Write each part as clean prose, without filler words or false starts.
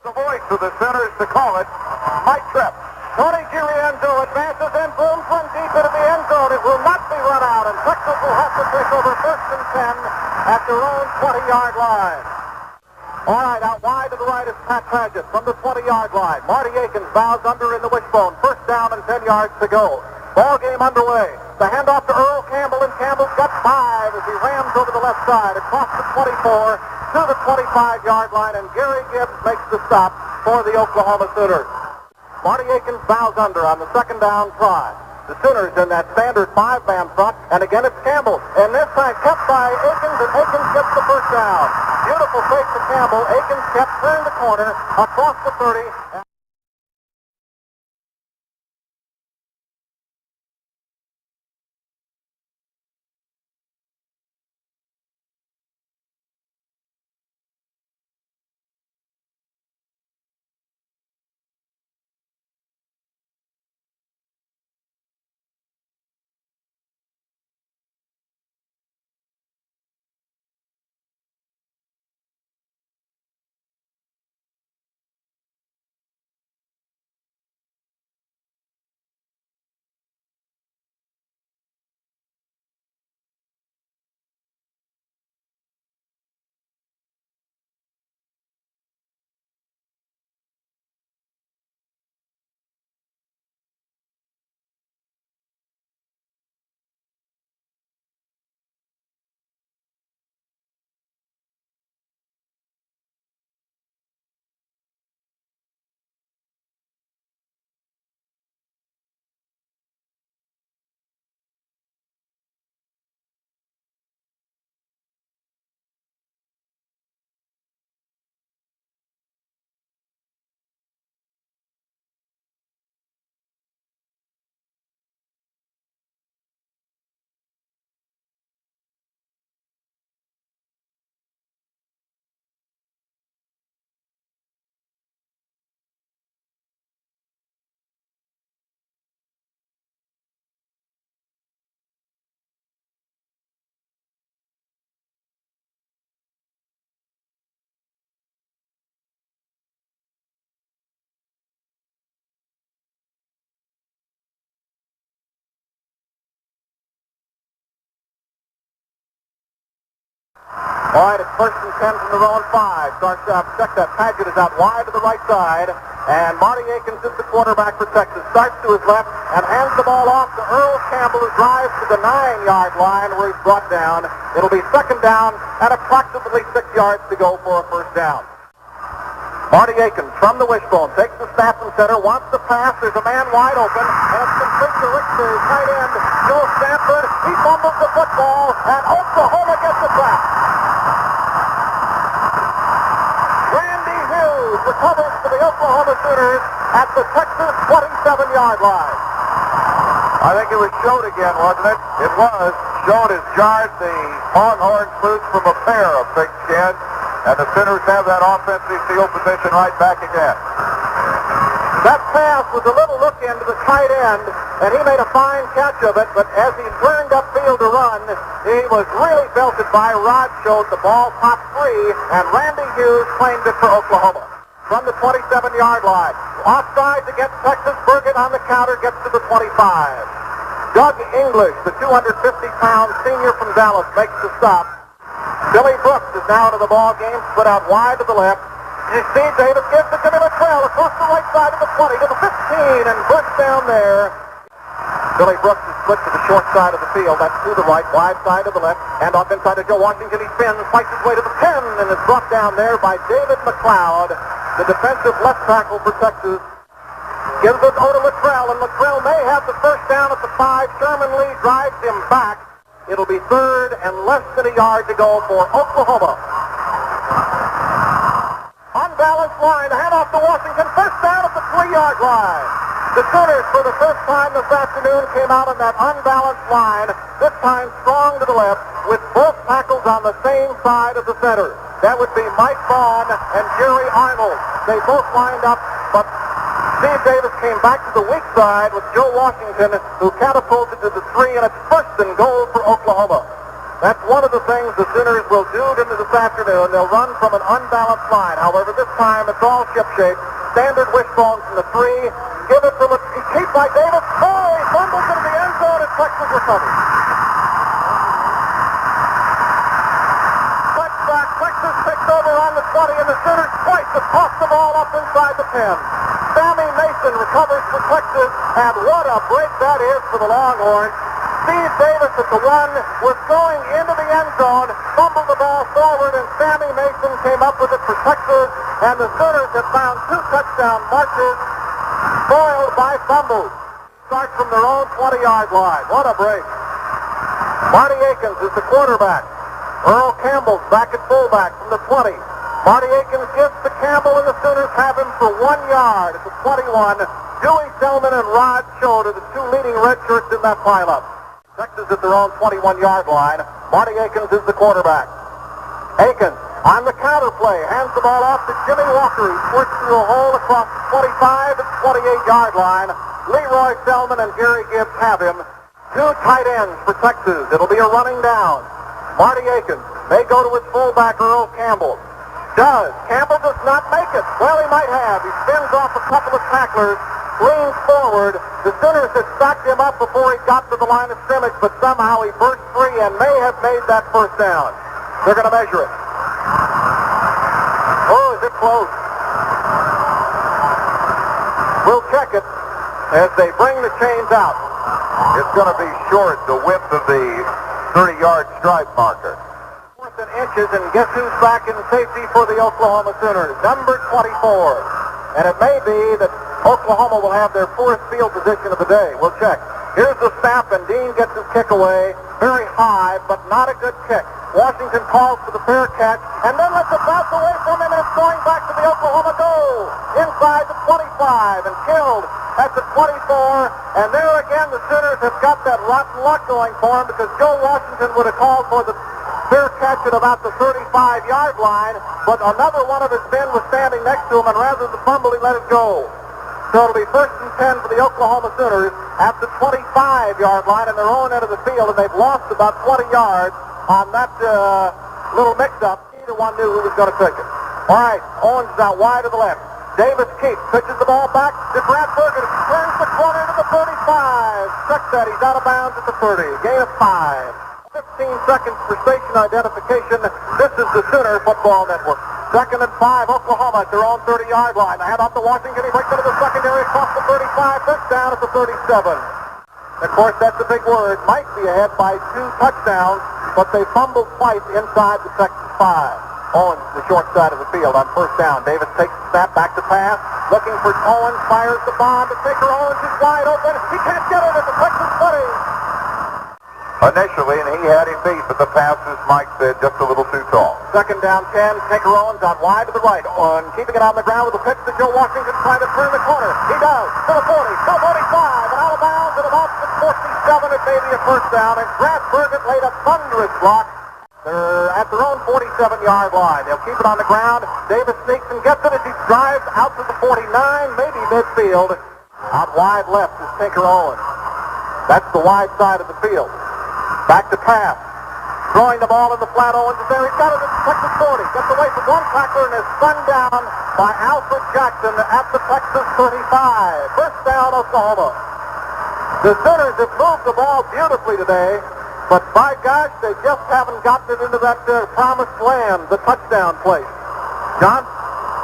The voice of the Sooners to call it, Mike Trepp. Tony Girienzo advances and booms one deep into the end zone. It will not be run out, and Texas will have to take over 1st and 10 at their own 20-yard line. All right, out wide to the right is Pat Paget from the 20-yard line. Marty Akins bows under in the wishbone. 1st down and 10 yards to go. Ball game underway. The handoff to Earl Campbell, and Campbell's got 5 as he rams over the left side across the 24 to the 25-yard line, and Gary Gibbs makes the stop for the Oklahoma Sooners. Marty Akins bows under on the 2nd down try. The Sooners in that standard 5-man front, and again it's Campbell, and this time kept by Akins, and Akins gets the 1st down. Beautiful fake to Campbell. Akins kept, turned the corner across the 30. All right, it's 1st and 10 from their own 5. Check that. Paget is out wide to the right side, and Marty Akins is the quarterback for Texas. Starts to his left and hands the ball off to Earl Campbell, who drives to the 9-yard line where he's brought down. It'll be 2nd down and approximately 6 yards to go for a 1st down. Marty Akins from the wishbone takes the snap and center, wants to pass. There's a man wide open, and it's complete to Richter, tight end, Joe Stanford. He fumbles the football, and Oklahoma gets it back. Recovers for the Oklahoma Sooners at the Texas 27-yard line. I think it was Schode again, wasn't it? It was. Schode has jarred the Longhorns loose from a pair of pigskin, and the Sooners have that offensive field position right back again. That pass was a little look into the tight end, and he made a fine catch of it, but as he turned upfield to run, he was really belted by Rod Schode. The ball popped free, and Randy Hughes claimed it for Oklahoma. From the 27-yard line. Offside against Texas. Burgett on the counter gets to the 25. Doug English, the 250-pound senior from Dallas, makes the stop. Billy Brooks is now into the ball game, split out wide to the left. You see Davis gives it to Trail across the right side of the 20 to the 15, and Brooks down there. Billy Brooks is split to the short side of the field. That's to the right, wide side to the left. And off inside to Joe Washington. He spins, fights his way to the 10, and is brought down there by David McLeod, the defensive left tackle for Texas. Gives it over to Luttrell, and Luttrell may have the 1st down at the 5. Sherman Lee drives him back. It'll be 3rd and less than a yard to go for Oklahoma. Unbalanced line, the handoff to Washington. 1st down at the 3-yard line. The Sooners, for the first time this afternoon, came out on that unbalanced line, this time strong to the left, with both tackles on the same side of the center. That would be Mike Vaughn and Jerry Arnold. They both lined up, but Steve Davis came back to the weak side with Joe Washington, who catapulted to the 3, and it's 1st and goal for Oklahoma. That's one of the things the Sooners will do into this afternoon. They'll run from an unbalanced line. However, this time it's all ship-shape. Standard wishbone from the 3. Give it to keep by Davis. Oh, he fumbles into the end zone and Texas recovers. Touchback. Texas picked over on the 20, and the Sooners twice have tossed the ball up inside the 10. Sammy Mason recovers for Texas, and what a break that is for the Longhorns. Steve Davis at the 1 was going into the end zone, fumbled the ball forward, and Sammy Mason came up with it for Texas, and the Sooners have found 2 touchdown marches spoiled by fumbles. Start from their own 20-yard line. What a break. Marty Akins is the quarterback. Earl Campbell's back at fullback from the 20. Marty Akins gives to Campbell, and the Sooners have him for 1 yard at the 21. Dewey Selman and Rod Schode are the 2 leading redshirts in that pileup. Texas at their own 21-yard line. Marty Akins is the quarterback. Akins on the counter play, hands the ball off to Jimmy Walker, who squirts through a hole across the 25 and 28-yard line. Leroy Selman and Gary Gibbs have him. 2 tight ends for Texas. It'll be a running down. Marty Akins may go to his fullback, Earl Campbell. Campbell does not make it. Well, he might have. He spins off a couple of tacklers, leans forward. The Sooners had stocked him up before he got to the line of scrimmage, but somehow he burst free and may have made that first down. They're going to measure it. Oh, is it close? We'll check it as they bring the chains out. It's going to be short, the width of the 30-yard stripe marker. Fourth and inches, and guess who's back in safety for the Oklahoma Sooners? Number 24. And it may be that Oklahoma will have their 4th field position of the day. We'll check. Here's the snap, and Dean gets his kick away. Very high, but not a good kick. Washington calls for the fair catch, and then lets it bounce away from him, and it's going back to the Oklahoma goal. Inside the 25, and killed at the 24. And there again, the Sooners have got that rotten luck going for them, because Joe Washington would have called for the fair catch at about the 35-yard line, but another one of his men was standing next to him, and rather than fumble, he let it go. So it'll be 1st and 10 for the Oklahoma Sooners at the 25-yard line in their own end of the field, and they've lost about 20 yards on that little mix-up. Neither one knew who was going to take it. All right, Owens is out wide to the left. Davis keeps, pitches the ball back to Brad Berger. Turns the corner to the 35. Check that, he's out of bounds at the 30. Gain of 5. 15 seconds for station identification. This is the Sooner Football Network. 2nd and 5, Oklahoma at their own 30-yard line. They hand off to Washington. He breaks into the secondary across the 35. First down at the 37. Of course, that's a big word. Might be ahead by 2 touchdowns, but they fumbled twice inside the Texas 5. Owens, the short side of the field on first down. Davis takes the snap back to pass. Looking for Owens, fires the bomb to Taker Owens. He's wide open. He can't get it at the Texas 20. Initially, and he had him beat, but the pass, as Mike said, just a little too tall. 2nd down 10, Taker Owens out wide to the right. Keeping it on the ground with a pitch to Joe Washington, trying to turn the corner. He does. To the 40, to 45, and out of bounds at about the 47. It may be a first down, and Brad Bergen laid a thunderous block. They're at their own 47-yard line. They'll keep it on the ground. Davis sneaks and gets it as he drives out to the 49, maybe midfield. Out wide left is Taker Owens. That's the wide side of the field. Back to pass. Throwing the ball in the flat. Owens is there. He's got it at the Texas 40. Gets away from one tackler and is spun down by Alfred Jackson at the Texas 35. First down, Oklahoma. The Sooners have moved the ball beautifully today, but by gosh, they just haven't gotten it into that promised land, the touchdown place. John?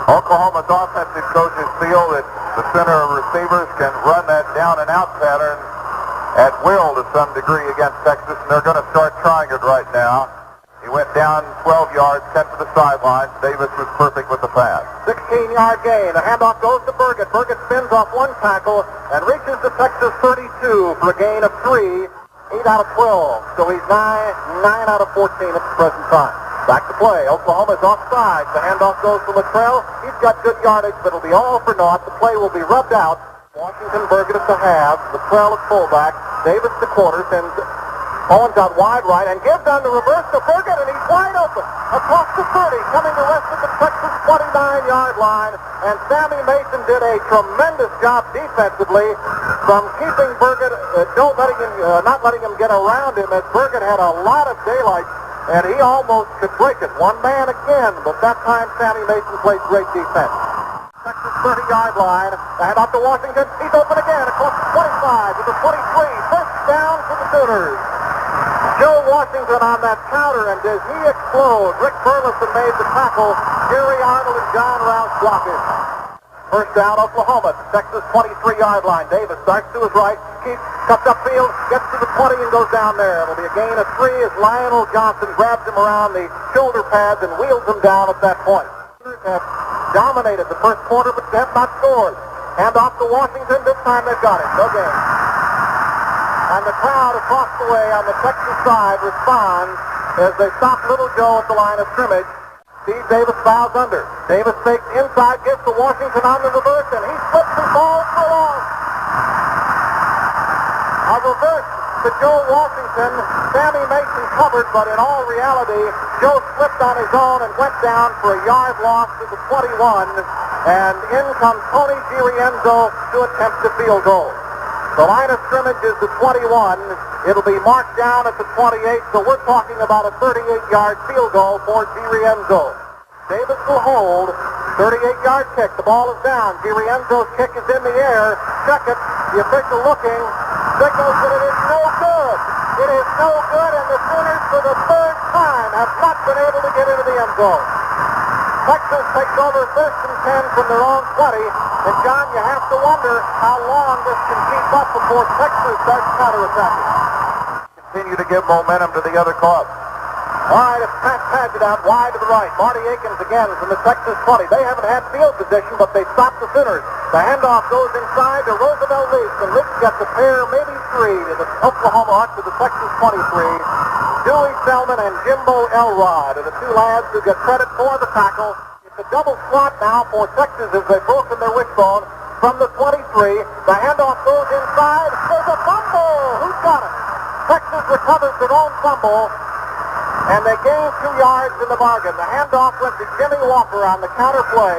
Oklahoma's offensive coaches feel that the center receivers can run that down and out pattern at will to some degree against Texas, and they're going to start trying it right now. He went down 12 yards, cut to the sidelines. Davis was perfect with the pass. 16-yard gain. The handoff goes to Burgett. Burgett spins off one tackle and reaches the Texas 32 for a gain of 3. 8 out of 12. So he's 9 out of 14 at the present time. Back to play. Oklahoma's offside. The handoff goes to Luttrell. He's got good yardage, but it'll be all for naught. The play will be rubbed out. Washington, Burgett at the half. Luttrell at fullback. Davis to quarter. Sends Owens out wide right and gives on the reverse to Burgett, and he's wide open. Across the 30, coming to rest at the Texas 29-yard line. And Sammy Mason did a tremendous job defensively. from keeping Burgett, not letting him get around him, as Burgett had a lot of daylight, and he almost could break it. One man again, but that time Sammy Mason played great defense. Texas 30-yard line. The hand off to Washington. He's open again across the 25 to the 23. First down for the Sooners. Joe Washington on that counter, and does he explode? Rick Burleson made the tackle. Gary Arnold and John Rouse blocking. First down, Oklahoma. Texas 23-yard line. Davis starts to his right. Keeps cuts upfield, gets to the 20 and goes down there. It'll be a gain of 3 as Lionel Johnson grabs him around the shoulder pads and wheels him down at that point. Have dominated the first quarter, but have not scored. Hand off to Washington. This time they've got it. No gain. And the crowd across the way on the Texas side responds as they stop Little Joe at the line of scrimmage. Steve Davis fouls under. Davis fakes inside, gives to Washington on the reverse, and he slips and falls for a loss. A reverse to Joe Washington. Sammy Mason covered, but in all reality, Joe slipped on his own and went down for a yard loss to the 21, and in comes Tony Girienzo to attempt the field goal. The line of scrimmage is the 21. It'll be marked down at the 28, so we're talking about a 38-yard field goal for Girienzo. Davis will hold. 38-yard kick. The ball is down. Girienzo's kick is in the air. Check it. The official looking. Signals that it is no good. It is no good, and the Sooners for the third time have not been able to get into the end zone. Texas takes over first and 10 from their own 20. And John, you have to wonder how long this can keep up before Texas starts counterattacking. Continue to give momentum to the other club. All right, it's Pat Paget out wide to the right. Marty Akins again from the Texas 20. They haven't had field position, but they stopped the Sooners. The handoff goes inside to Roosevelt Leach, and Leach gets a pair, maybe 3, to the Oklahoma Hawks to the Texas 23. Dewey Selman and Jimbo Elrod are the two lads who get credit for the tackle. It's a double slot now for Texas as they've broken their wishbone from the 23. The handoff goes inside. There's a fumble. Who's got it? Texas recovers their own fumble, and they gain 2 yards in the bargain. The handoff went to Jimmy Walker on the counter play.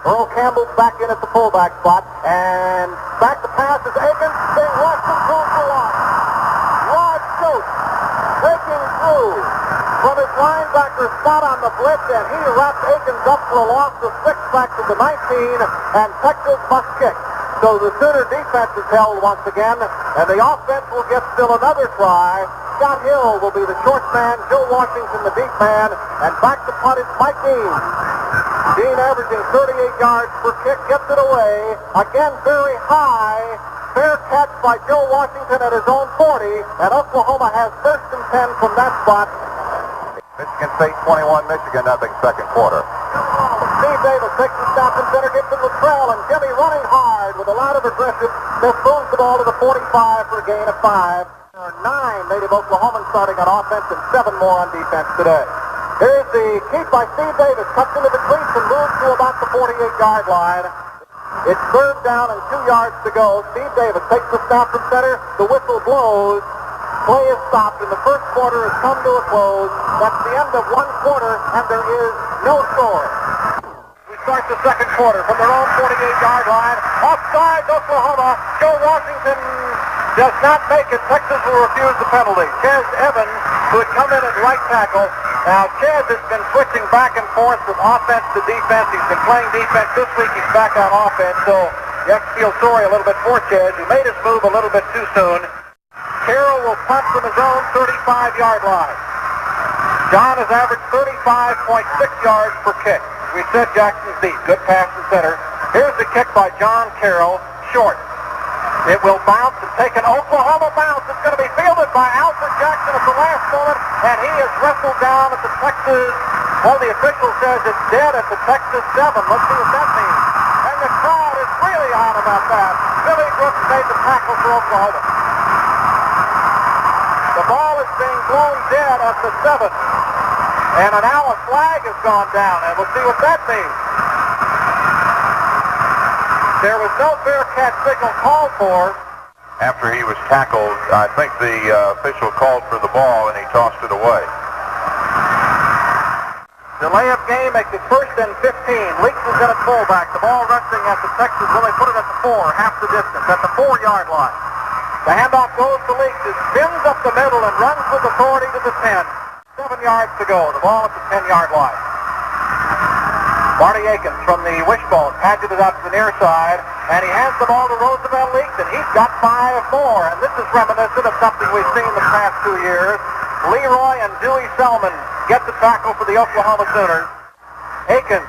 Earl Campbell's back in at the fullback spot, and back to pass is Akins. They rush him through for loss. Rod Schultz breaking through from his linebacker spot on the blitz, and he wrapped Akins up for a loss of 6 back to the 19, and Texas must kick. So the Sooner defense is held once again, and the offense will get still another try. Scott Hill will be the short man, Joe Washington the deep man, and back to punt is Mike Dean. Dean averaging 38 yards per kick, gets it away. Again, very high. Fair catch by Joe Washington at his own 40, and Oklahoma has first and 10 from that spot. Michigan State 21, Michigan nothing, second quarter. Steve Davis takes the stop and center, gets to Latrell, and Jimmy running hard with a lot of aggressive. Just moves the ball to the 45 for a gain of 5. There are 9 native Oklahomans starting on offense and 7 more on defense today. Here's the keep by Steve Davis, cuts into the cleats and moves to about the 48-yard line. It's third down and 2 yards to go. Steve Davis takes the snap from center. The whistle blows. Play is stopped, and the first quarter has come to a close. That's the end of 1 quarter, and there is no score. We start the second quarter from their own 48-yard line. Offside, Oklahoma. Joe Washington does not make it. Texas will refuse the penalty. Ches Evans, who had come in at right tackle. Now, Ches has been switching back and forth from offense to defense. He's been playing defense. This week he's back on offense, so you have to feel sorry a little bit for Ches. He made his move a little bit too soon. Carroll will punt from his own 35-yard line. John has averaged 35.6 yards per kick. We said Jackson's deep. Good pass to center. Here's the kick by John Carroll. Short. It will bounce and take an Oklahoma bounce. It's going to be fielded by Alfred Jackson at the last moment, and he is wrestled down at the Texas, well, the official says it's dead at the Texas 7. Let's see what that means. And the crowd is really on about that. Billy Brooks made the tackle for Oklahoma. The ball is being blown dead at the 7. And now a flag has gone down, and we'll see what that means. There was no fair catch signal called for. After he was tackled, I think the official called for the ball, and he tossed it away. Delay of game makes it 1st and 15. Leaks is in at fullback. The ball resting at the Texas. Well, they put it at the 4, half the distance, at the 4-yard line. The handoff goes to Leaks. It spins up the middle and runs with authority to the 10. 7 yards to go. The ball at the 10-yard line. Marty Akins from the wishbone patches it out to the near side, and he hands the ball to Roosevelt Leaks, and he's got 5 more. And this is reminiscent of something we've seen the past 2 years. Leroy and Dewey Selman get the tackle for the Oklahoma Sooners. Akins,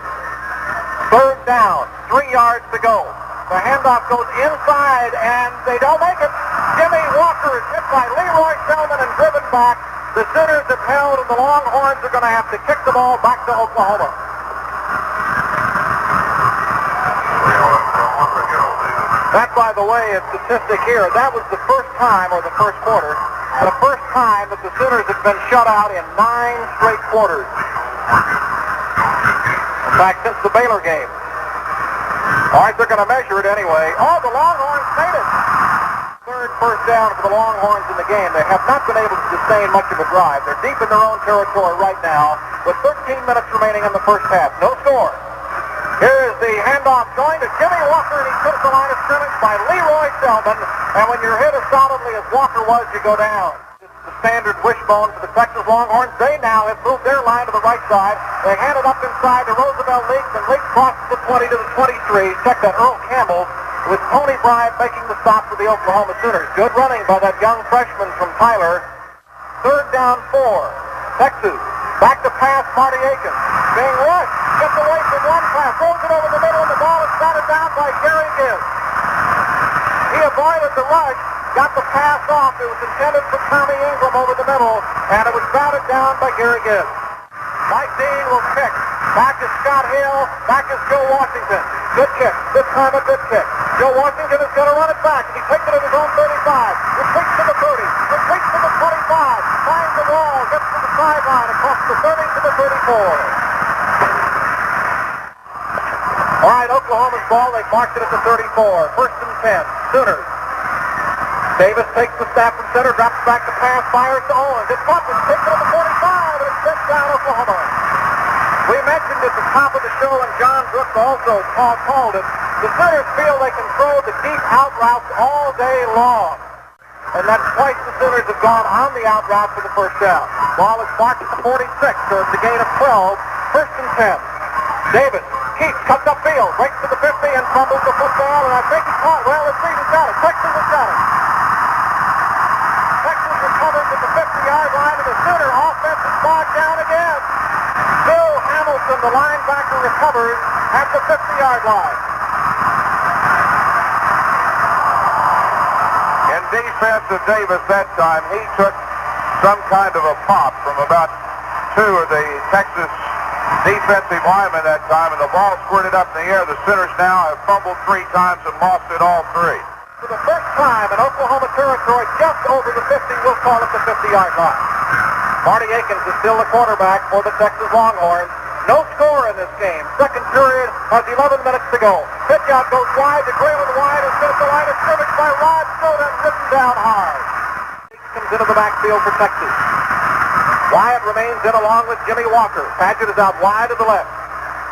3rd down, 3 yards to go. The handoff goes inside, and they don't make it. Jimmy Walker is hit by Leroy Selman and driven back. The Sooners have held, and the Longhorns are going to have to kick the ball back to Oklahoma. That, by the way, is statistic here. That was the first time, or the first quarter, the first time that the Sooners have been shut out in 9 straight quarters. In fact, since the Baylor game. All right, they're going to measure it anyway. Oh, the Longhorns made it. 3rd first down for the Longhorns in the game. They have not been able to sustain much of a drive. They're deep in their own territory right now with 13 minutes remaining in the first half. No score. Here is the handoff going to Jimmy Walker, and he puts the line of scrimmage by Leroy Selman. And when you're hit as solidly as Walker was, you go down. It's the standard wishbone for the Texas Longhorns. They now have moved their line to the right side. They hand it up inside to Roosevelt Leaks, and Leaks crosses the 20 to the 23. Check that, Earl Campbell, with Tony Bryant making the stop for the Oklahoma Sooners. Good running by that young freshman from Tyler. 3rd down, 4. Texas back to pass. Marty Akins being rushed. Gets away from one pass. Throws it over the middle, and the ball is batted down by Gary Gibbs. He avoided the rush. Got the pass off. It was intended for Tommy Ingram over the middle, and it was batted down by Gary Gibbs. Mike Dean will kick. Back is Scott Hill. Back is Joe Washington. Good kick. This time a good kick. Joe Washington is going to run it back. He takes it at his own 35. Retreats to the 30. Retreats to the 25. Finds the wall. Gets to the sideline. Across the 30 to the 34. All right, Oklahoma's ball. They've marked it at the 34. 1st and 10. Sooners. Davis takes the snap from center, drops back to pass, fires to Owens. It's Bumpus, takes it at the 45, and it's sent down Oklahoma. We mentioned at the top of the show, and John Brooks also called it, the Sooners feel they can throw the deep out routes all day long. And that's twice the Sooners have gone on the out route for the first down. Ball is marked at the 46, so it's a gain of 12. 1st and 10. Davis keeps, cuts upfield, breaks to the 50, and fumbles the football, and I think he caught, well, let's see, he's got it. Texas has got it. Texas recovers at the 50-yard line, and the Sooner offense is bogged down again. Bill Hamilton, the linebacker, recovers at the 50-yard line. In defense of Davis that time, he took some kind of a pop from about 2 of the Texas defensive linemen that time, and the ball squirted up in the air. The Sooners now have fumbled 3 times and lost it all 3. For the first time in Oklahoma territory, just over the 50, we'll call it the 50-yard line. Marty Akins is still the quarterback for the Texas Longhorns. No score in this game. Second period has 11 minutes to go. Pitch out goes wide to Graylin Wyatt, who's at the line of scrimmage by Rod Soda, written down hard. Comes into the backfield for Texas. Wyatt remains in along with Jimmy Walker. Padgett is out wide to the left.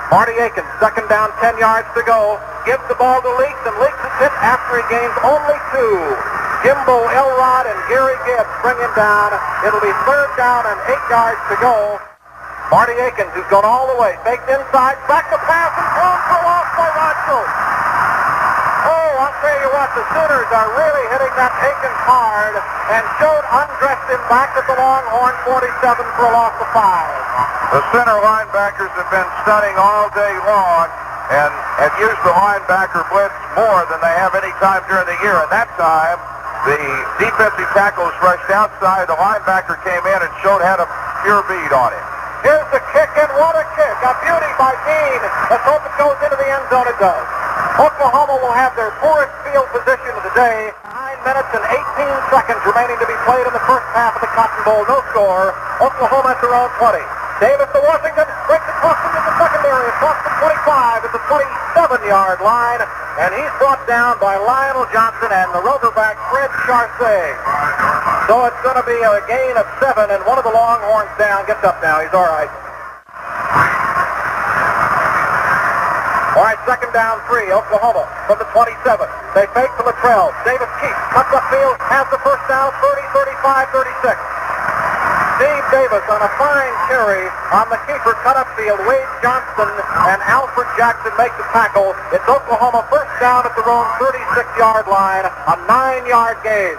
Marty Akins, 2nd down, 10 yards to go. Gives the ball to Leaks, and Leaks is hit after he gains only 2. Jimbo Elrod and Gary Gibbs bring him down. It'll be 3rd down and 8 yards to go. Marty Akins, who's gone all the way, faked inside, back to pass, and thrown for loss by Rod Schultz. Oh, I'll tell you what, the Sooners are really hitting that Akins hard, and Schultz undressed him back at the Longhorn 47 for a loss of 5. The center linebackers have been stunning all day long and have used the linebacker blitz more than they have any time during the year. And that time, the defensive tackles rushed outside. The linebacker came in, and Schultz had a pure bead on him. Here's the kick, and what a kick. A beauty by Dean. Let's hope it goes into the end zone. It does. Oklahoma will have their poorest field position of the day. 9 minutes and 18 seconds remaining to be played in the first half of the Cotton Bowl. No score. Oklahoma at their own 20. Davis to Washington, breaks across into the secondary, across the 25 at the 27-yard line, and he's brought down by Lionel Johnson and the Razorback Fred Charsay. So it's going to be a gain of 7, and one of the Longhorns down, gets up now, he's all right. second down 3. Oklahoma from the 27. They fake to Latrell. Davis keeps, cuts upfield, has the first down, 30, 35, 36. Steve Davis on a fine carry on the keeper cut upfield. Wade Johnston and Alfred Jackson make the tackle. It's Oklahoma first down at their own 36-yard line, a 9-yard gain.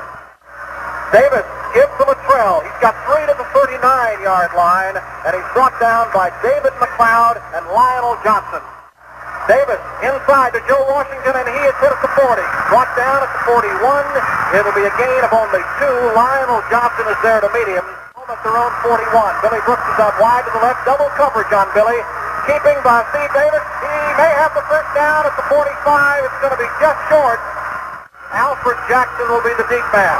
Davis gives to Latrell. He's got 3 to the 39-yard line, and he's brought down by David McLeod and Lionel Johnson. Davis inside to Joe Washington, and he is hit at the 40. Brought down at the 41. It'll be a gain of only 2. Lionel Johnson is there to meet him. At their own 41. Billy Brooks is out wide to the left. Double coverage on Billy. Keeping by Steve Davis. He may have the first down at the 45. It's going to be just short. Alfred Jackson will be the deep man.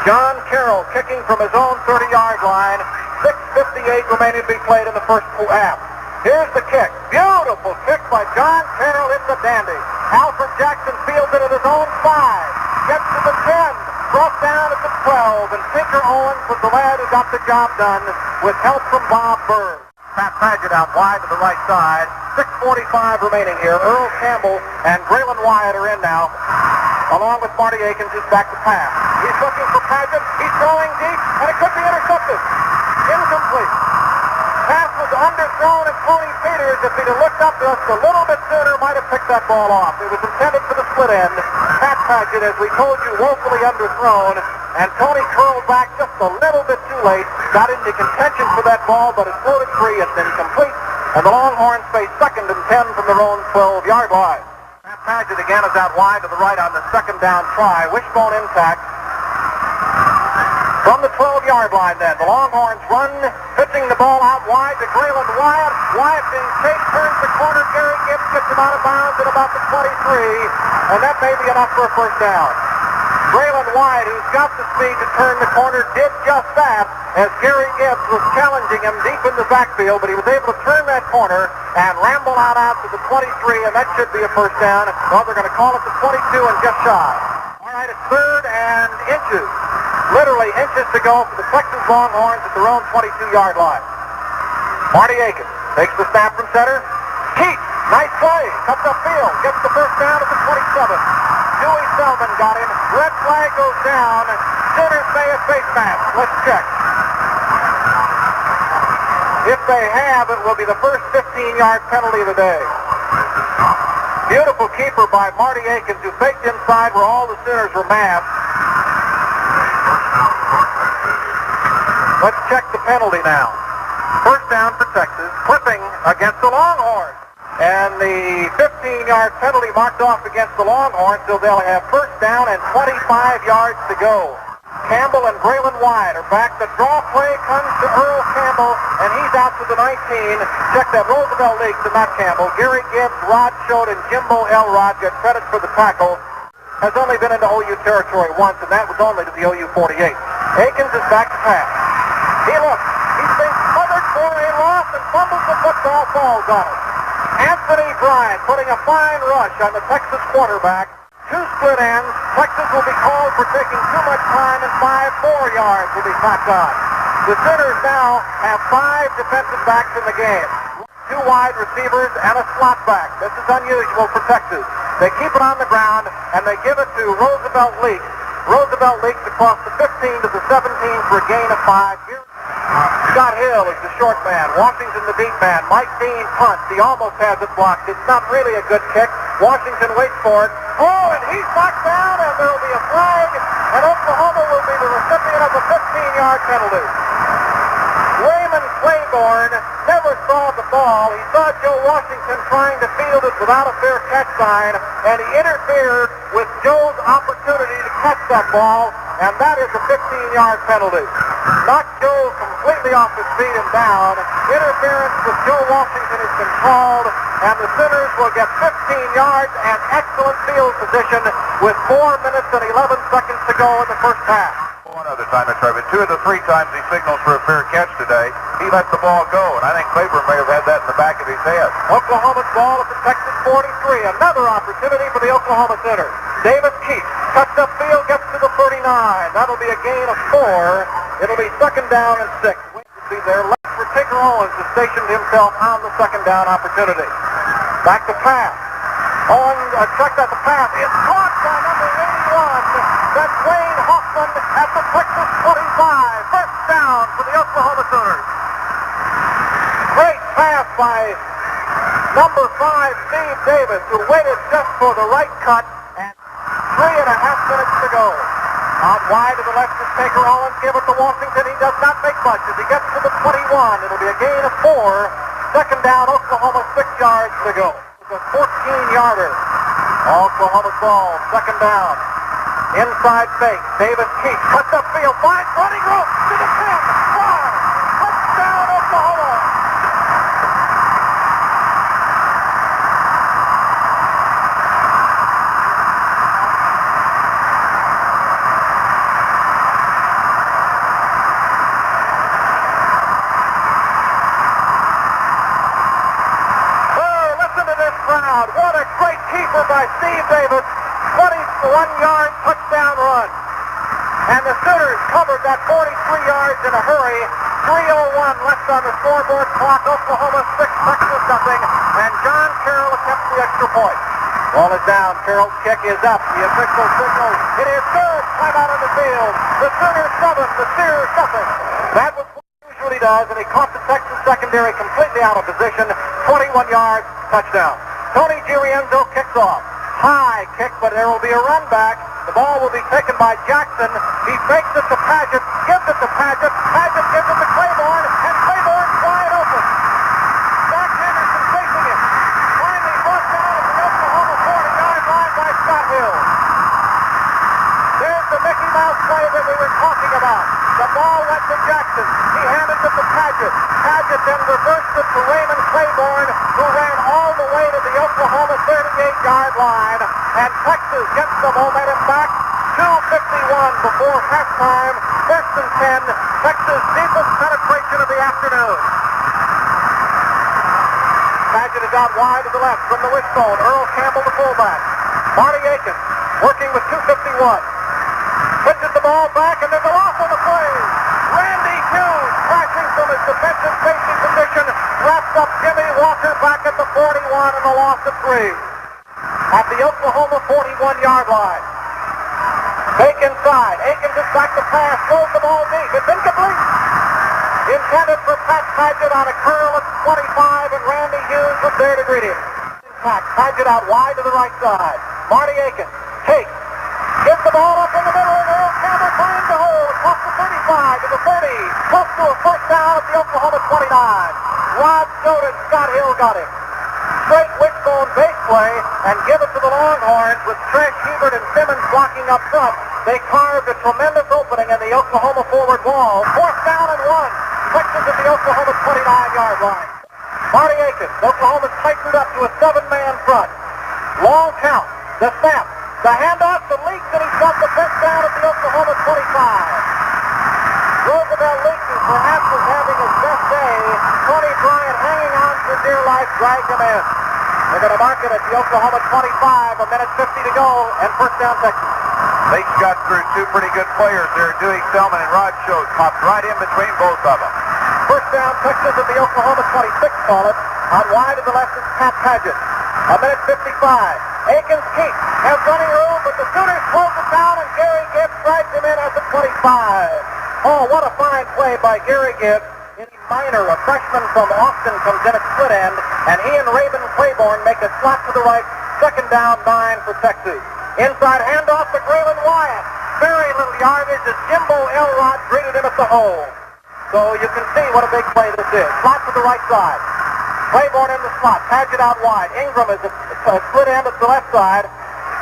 John Carroll kicking from his own 30-yard line. 6:58 remaining to be played in the first half. Here's the kick. Beautiful kick by John Carroll. It's a dandy. Alfred Jackson fields it at his own 5. Gets to the 10. Brought down at the 12, and Tinker Owens was the lad who got the job done with help from Bob Burr. Pat Paget out wide to the right side. 6:45 remaining here. Earl Campbell and Graylin Wyatt are in now, along with Marty Akins, who's back to pass. He's looking for Paget. He's throwing deep, and it could be intercepted. Incomplete. Pass was underthrown, and Tony Peters, if he'd have looked up just a little bit sooner, might have picked that ball off. It was intended for the split end. Pat Paget, as we told you, woefully underthrown, and Tony curled back just a little bit too late, got into contention for that ball, but it floated free. It's incomplete, and the Longhorns face 2nd and 10 from their own 12-yard line. Pat Paget again is out wide to the right on the second down try. Wishbone intact. From the 12-yard line then, the Longhorns run, pitching the ball out wide to Graylin Wyatt. Wyatt being chased, turns the corner. Gary Gibbs gets him out of bounds at about the 23, and that may be enough for a first down. Graylin Wyatt, who's got the speed to turn the corner, did just that as Gary Gibbs was challenging him deep in the backfield, but he was able to turn that corner and ramble out to the 23, and that should be a first down. Well, they're going to call it the 22 and just shy. All right, it's 3rd and inches. Literally inches to go for the Texas Longhorns at their own 22-yard line. Marty Akins takes the snap from center. Keats, nice play, cuts upfield, gets the first down at the 27. Dewey Selman got him. Red flag goes down. Sooners may have face mask. Let's check. If they have, it will be the first 15-yard penalty of the day. Beautiful keeper by Marty Akins, who faked inside where all the Sooners were massed. Let's check the penalty now. First down for Texas, clipping against the Longhorns. And the 15-yard penalty marked off against the Longhorns, so they'll have first down and 25 yards to go. Campbell and Graylin Wyatt are back. The draw play comes to Earl Campbell, and he's out to the 19. Check that. Roosevelt Leaks to Matt Campbell. Gary Gibbs, Rod Schode, and Jimbo Elrod get credit for the tackle. Has only been into OU territory once, and that was only to the OU 48. Akins is back to pass. He looks. He's been smothered for a loss and fumbles the football, falls on it. Anthony Bryant putting a fine rush on the Texas quarterback. 2 split ends. Texas will be called for taking too much time, and 4 yards will be tacked on. The Sooners now have 5 defensive backs in the game. 2 wide receivers and a slot back. This is unusual for Texas. They keep it on the ground, and they give it to Roosevelt Leaks. Roosevelt Leaks across the 15 to the 17 for a gain of 5. Here, Scott Hill is the short man. Washington the deep man. Mike Dean punts. He almost has it blocked. It's not really a good kick. Washington waits for it. Oh, and he's knocked down, and there will be a flag, and Oklahoma will be the recipient of a 15-yard penalty. Raymond Claiborne never saw the ball. He saw Joe Washington trying to field it without a fair catch sign, and he interfered with Joe's opportunity to catch that ball, and that is a 15-yard penalty. Knocked Joe completely off his feet and down. Interference with Joe Washington has been called, and the Sooners will get 15 yards and excellent field position with 4 minutes and 11 seconds to go in the first half. One other time, Trevor. 2 of the 3 times he signals for a fair catch today, he let the ball go, and I think Claiborne may have had that in the back of his head. Oklahoma's ball at the Texas 43. Another opportunity for the Oklahoma Sooners. Davis Keats cuts upfield, gets to the 39. That'll be a gain of 4. It'll be 2nd down and 6. Wait to see there. Left for Tinker Owens, who stationed himself on the 2nd down opportunity. Back to pass. Checked out the pass. It's caught by number 81. That's Wayne Hoffman at the Texas 25. First down for the Oklahoma Sooners. Great pass by number 5, Steve Davis, who waited just for the right cut, and 3.5 minutes to go. Out wide to the left is Taker Owens. Give it to Washington. He does not make much as he gets to the 21. It'll be a gain of 4. Second down, Oklahoma, 6 yards to go. It's a 14-yarder. Oklahoma's ball, second down. Inside fake. Davis Keith cuts upfield, finds running room to the 10. 5. Touchdown, Oklahoma. What a great keeper by Steve Davis. 21-yard touchdown run. And the Sooners covered that 43 yards in a hurry. 3:01 left on the scoreboard clock. Oklahoma 6, Texas nothing. And John Carroll attempts the extra point. Ball is down. Carroll's kick is up. The official signals. It is good. Time out on the field. The Sooners 7, the Sears nothing. That was what he usually does, and he caught the Texas secondary completely out of position. 21 yards, touchdown. Tony Girienzo kicks off. High kick, but there will be a run back. The ball will be taken by Jackson. He fakes it to Paget, gives it to Paget. Paget gives it to Claiborne, and Claiborne's wide open. Zach Henderson facing him. Finally brought down at the Oklahoma 40-yard line by Scott Hill. There's the Mickey Mouse play that we were talking about. The ball went to Jackson. He handed it to Paget. Paget then reversed it to Raymond Claiborne, who ran all the way to the Oklahoma 38-yard line. And Texas gets the momentum back. 2:51 before halftime. First and 10. Texas' deepest penetration of the afternoon. Paget is out wide to the left from the wishbone. Earl Campbell, the fullback. Marty Aiken working with 2:51. Pitches the ball back, and there's a loss on the play. Randy Hughes crashing from his defensive safety position, wraps up Jimmy Walker back at the 41 and a loss of 3. At the Oklahoma 41-yard line. Fake inside. Aiken just back to pass, throws the ball deep. It's incomplete. Intended for Pat Paget on a curl at 25, and Randy Hughes was there to greet him. Paget out wide to the right side. Marty Aiken takes. Gets the ball up in the middle, and Earl Campbell finds the hole across the 35 to the 30. Close to a first down at the Oklahoma 29. Rod Stone and Scott Hill got him. Straight wishbone base play and give it to the Longhorns with Trish, Hebert, and Simmons blocking up front. They carved a tremendous opening in the Oklahoma forward wall. Fourth down and 1. Texas at the Oklahoma 29-yard line. Marty Aiken. Oklahoma's tightened up to a 7-man front. Long count. The snap. The handoff to Leaks, and he's got the first down at the Oklahoma 25. Roosevelt Leaks, who perhaps was having his best day. Tony Bryant hanging on for dear life, dragged him in. They're going to mark it at the Oklahoma 25, a minute 50 to go, and first down Texas. Leaks got through 2 pretty good players there, Dewey Selman and Rod Schultz, popped right in between both of them. First down Texas at the Oklahoma 26, call it. Out wide to the left is Pat Paget. A minute 55. Aikens Keith has running room, but the Sooners close it down, and Gary Gibbs strikes him in at the 25. Oh, what a fine play by Gary Gibbs. Minor, a freshman from Austin, comes in at split end, and he and Raymond Claiborne make a slot to the right. Second down, 9 for Texas. Inside handoff to Graylin Wyatt. Very little yardage as Jimbo Elrod greeted him at the hole. So you can see what a big play this is. Slot to the right side. Claiborne in the slot. Paget out wide. Ingram is a split end at the left side.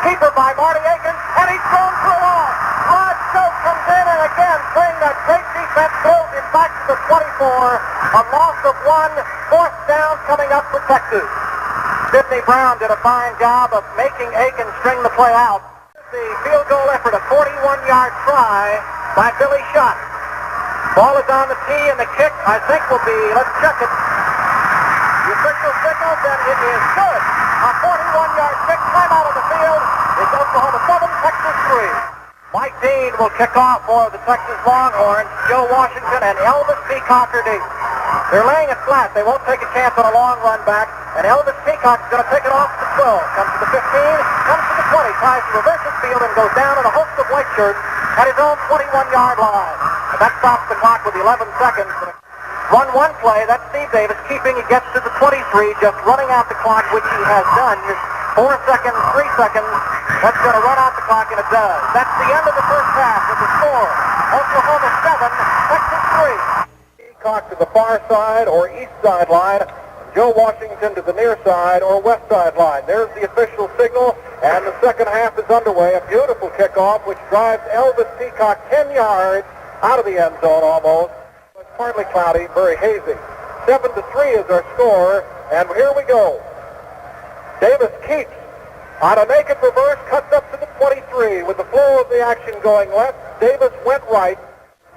Keeper by Marty Aiken, and he's thrown for a loss. Rod Schultz comes in, and again, playing that great defense, throws him back to the 24. A loss of 1. Fourth down coming up for Texas. Sidney Brown did a fine job of making Aiken string the play out. The field goal effort, a 41-yard try by Billy Schott. Ball is on the tee, and the kick, I think, will be, let's check it. The official signals, and it is good. A 41-yard kick, time out of the field. It's Oklahoma 7, Texas 3. Mike Dean will kick off for the Texas Longhorns. Joe Washington and Elvis Peacocker Dean. They're laying it flat. They won't take a chance on a long run back. And Elvis Peacock is going to take it off to the 12. Comes to the 15, comes to the 20, tries to reverse his field and goes down in a host of white shirts at his own 21-yard line. And that stops the clock with 11 seconds. Run one play, that's Steve Davis keeping. He gets to the 23, just running out the clock, which he has done. Here's 4 seconds, 3 seconds. That's going to run out the clock, and it does. That's the end of the first half with the score. Oklahoma 7, Texas 3. Peacock to the far side or east side line. Joe Washington to the near side or west side line. There's the official signal, and the second half is underway. A beautiful kickoff, which drives Elvis Peacock 10 yards out of the end zone almost. It's partly cloudy, very hazy. 7-3 is our score, and here we go. Davis keeps on a naked reverse, cuts up to the 23 with the flow of the action going left. Davis went right.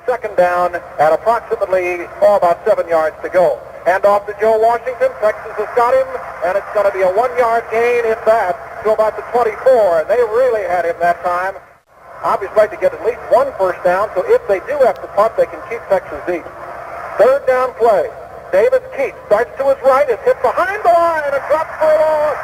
Second down at approximately about 7 yards to go. Hand off to Joe Washington. Texas has got him, and it's going to be a 1-yard gain, if that, to about the 24. And they really had him that time. Obviously, like to get at least one first down, so if they do have to punt, they can keep Texas deep. Third down play. Davis keeps, starts to his right, is hit behind the line and drops for a loss.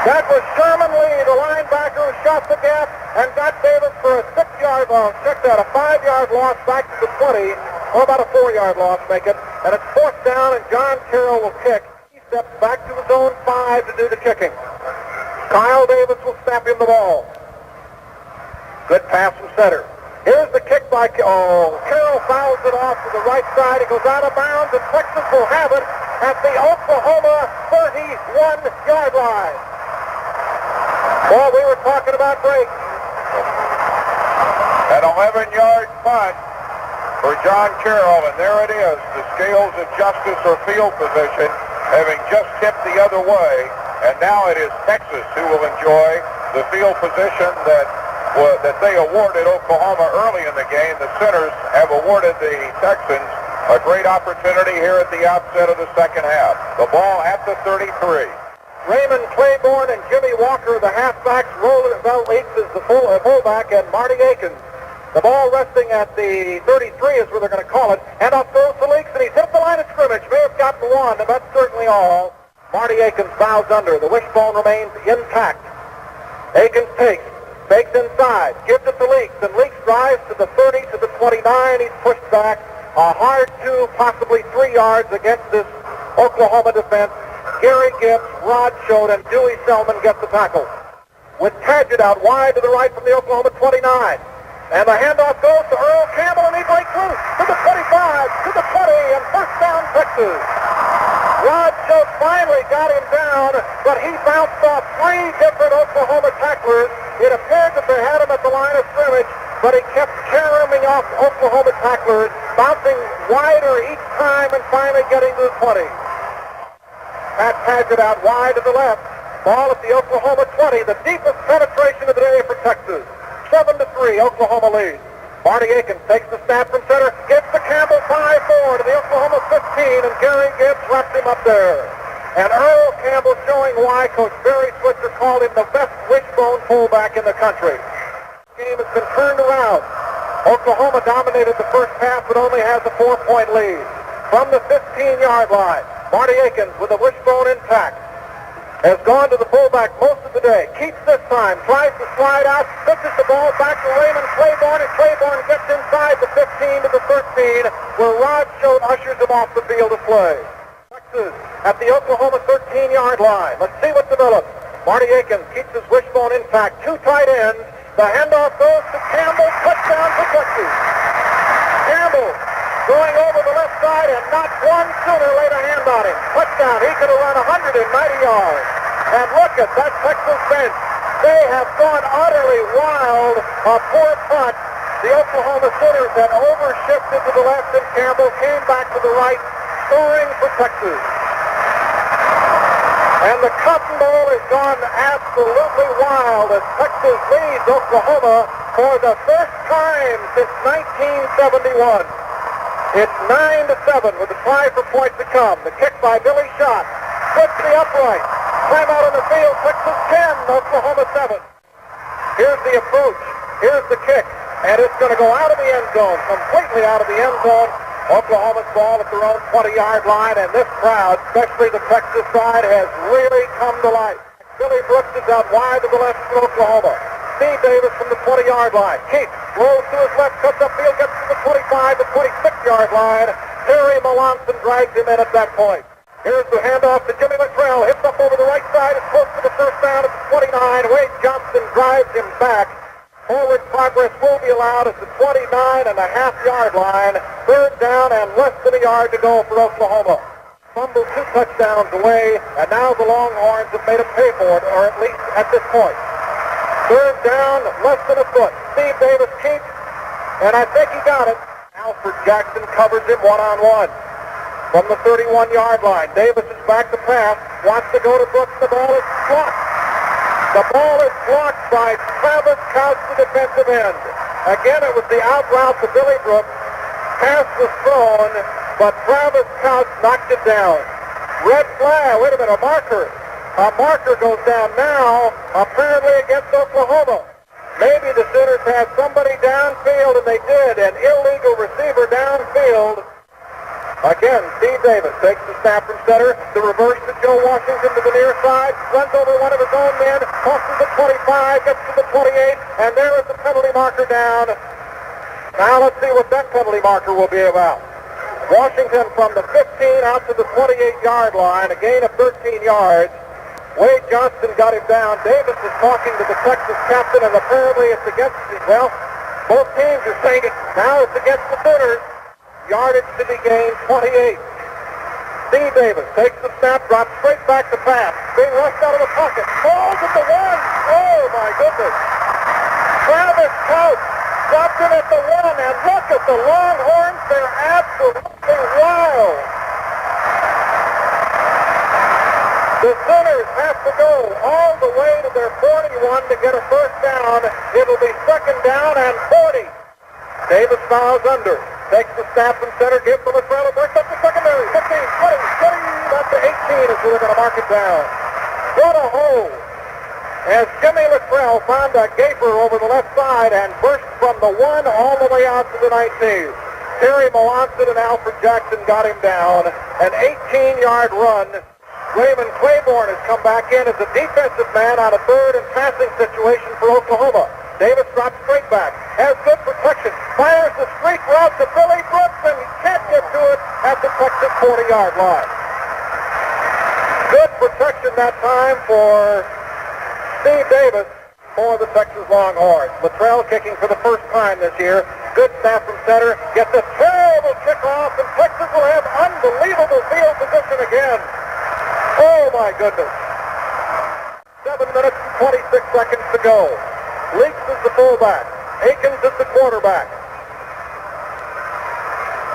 That was Sherman Lee, the linebacker, who shot the gap and got Davis for a 6-yard loss. Check that, a 5-yard loss back to the 20, or about a 4-yard loss, make it. And it's fourth down, and John Carroll will kick. He steps back to his own 5 to do the kicking. Kyle Davis will snap him the ball. Good pass from center. Here's the kick by, Carroll fouls it off to the right side. He goes out of bounds, and Texas will have it at the Oklahoma 31-yard line. Well, we were talking about breaks. An 11-yard punt for John Carroll, and there it is. The scales of justice or field position having just tipped the other way, and now it is Texas who will enjoy the field position that they awarded Oklahoma early in the game. The Sooners have awarded the Texans a great opportunity here at the outset of the second half. The ball at the 33. Raymond Claiborne and Jimmy Walker, the halfbacks. Roosevelt Leaks is the fullback, and Marty Akins. The ball resting at the 33 is where they're going to call it. And off goes to Leaks, and he's hit the line of scrimmage. May have gotten one, and that's certainly all. Marty Akins bows under. The wishbone remains intact. Akins fakes inside, gives it to Leaks, and Leaks drives to the 30, to the 29. He's pushed back a hard 2, possibly 3 yards against this Oklahoma defense. Gary Gibbs, Rod Schode, and Dewey Selman get the tackle. With Padgett out wide to the right from the Oklahoma 29. And the handoff goes to Earl Campbell, and he breaks loose to the 25, to the 20, and first down Texas. Rod Schode finally got him down, but he bounced off 3 different Oklahoma tacklers. It appeared that they had him at the line of scrimmage, but he kept caroming off Oklahoma tacklers, bouncing wider each time and finally getting to the 20. Pat Padgett out wide to the left. Ball at the Oklahoma 20, the deepest penetration of the day for Texas. 7-3, Oklahoma leads. Marty Akins takes the snap from center, gets to Campbell 5-4 to the Oklahoma 15, and Gary Gibbs wraps him up there. And Earl Campbell showing why Coach Barry Switzer called him the best wishbone fullback in the country. The game has been turned around. Oklahoma dominated the first half, but only has a 4-point lead. From the 15-yard line, Marty Akins with the wishbone intact has gone to the fullback most of the day. Keeps this time, tries to slide out, pitches the ball back to Raymond Claiborne, and Claiborne gets inside the 15 to the 13, where Rod Schode ushers him off the field of play. Texas at the Oklahoma 13-yard line. Let's see what develops. Marty Akins keeps his wishbone intact. 2 tight ends. The handoff goes to Campbell. Touchdown for Texas. Campbell going over the left side, and not one Sooner laid a hand on him. Touchdown. He could have run 190 yards. And look at that Texas bench. They have gone utterly wild. A poor punt. The Oklahoma Sooners had overshifted to the left, and Campbell came back to the right, scoring for Texas. And the Cotton Bowl has gone absolutely wild as Texas leads Oklahoma for the first time since 1971. It's 9-7 with the try for points to come. The kick by Billy Schott. Flips the upright. Time out on the field. Texas 10, Oklahoma 7. Here's the approach. Here's the kick. And it's going to go out of the end zone. Completely out of the end zone. Oklahoma's ball at their own 20-yard line, and this crowd, especially the Texas side, has really come to life. Billy Brooks is out wide to the left for Oklahoma. Steve Davis from the 20-yard line. Keith rolls to his left, cuts upfield, gets to the 25, the 26-yard line. Terry Melanson drags him in at that point. Here's the handoff to Jimmy Luttrell. Hits up over the right side. It's close to the first down at the 29. Wade Johnson drives him back. Forward progress will be allowed at the 29.5-yard line. Third down and less than a yard to go for Oklahoma. Fumbled 2 touchdowns away, and now the Longhorns have made a pay for it, or at least at this point. Third down, less than a foot. Steve Davis keeps, and I think he got it. Alfred Jackson covers him one-on-one. From the 31-yard line, Davis is back to pass, wants to go to Brooks. The ball is blocked. The ball is blocked by Travis Couch, the defensive end. Again, it was the out route to Billy Brooks. Pass was thrown, but Travis Couch knocked it down. Red flag. Wait a minute, a marker. A marker goes down now, apparently against Oklahoma. Maybe the Sooners had somebody downfield, and they did. An illegal receiver downfield. Again, Steve Davis takes the snap from center. The reverse to Joe Washington to the near side. Runs over one of his own men. Crosses the 25. Gets to the 28. And there is the penalty marker down. Now let's see what that penalty marker will be about. Washington from the 15 out to the 28-yard line. A gain of 13 yards. Wade Johnson got him down. Davis is talking to the Texas captain, and apparently it's against the, well, both teams are saying it. Now it's against the Sooners. Yardage to be gained, 28. Steve Davis takes the snap, drops straight back to pass. Being rushed out of the pocket. Falls at the 1. Oh, my goodness. Travis Couch dropped him at the 1. And look at the Longhorns. They're absolutely wild. The Sooners have to go all the way to their 41 to get a first down. It'll be second down and 40. Davis fouls under. Takes the snap from center, gives to Luttrell, breaks up the secondary. 15, 20, 20, that's to 18 is where they're going to mark it down. What a hole. As Jimmy Luttrell found a gaper over the left side and burst from the 1 all the way out to the 19. Terry Melanson and Alfred Jackson got him down. An 18-yard run. Raymond Claiborne has come back in as a defensive man on a third and passing situation for Oklahoma. Davis drops straight back, has good protection, fires the streak route to Billy Brooks, and he can't get to it at the Texas 40-yard line. Good protection that time for Steve Davis for the Texas Longhorns. Luttrell kicking for the first time this year. Good snap from center, gets a terrible kickoff, and Texas will have unbelievable field position again. Oh, my goodness. 7 minutes and 26 seconds to go. Leaks is the fullback. Akins is the quarterback.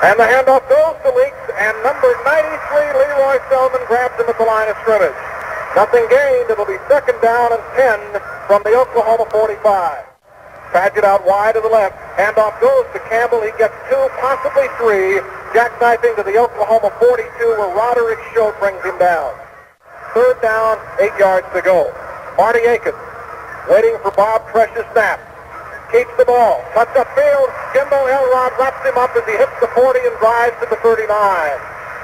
And the handoff goes to Leaks, and number 93, Leroy Selman, grabs him at the line of scrimmage. Nothing gained. It'll be second down and 10 from the Oklahoma 45. Paget out wide to the left. Handoff goes to Campbell. He gets 2, possibly 3. Jackknifing to the Oklahoma 42, where Roderick Schote brings him down. Third down, 8 yards to go. Marty Akins waiting for Bob Tresh's snap. Keeps the ball. Cuts upfield. Jimbo Elrod wraps him up as he hits the 40 and drives to the 39.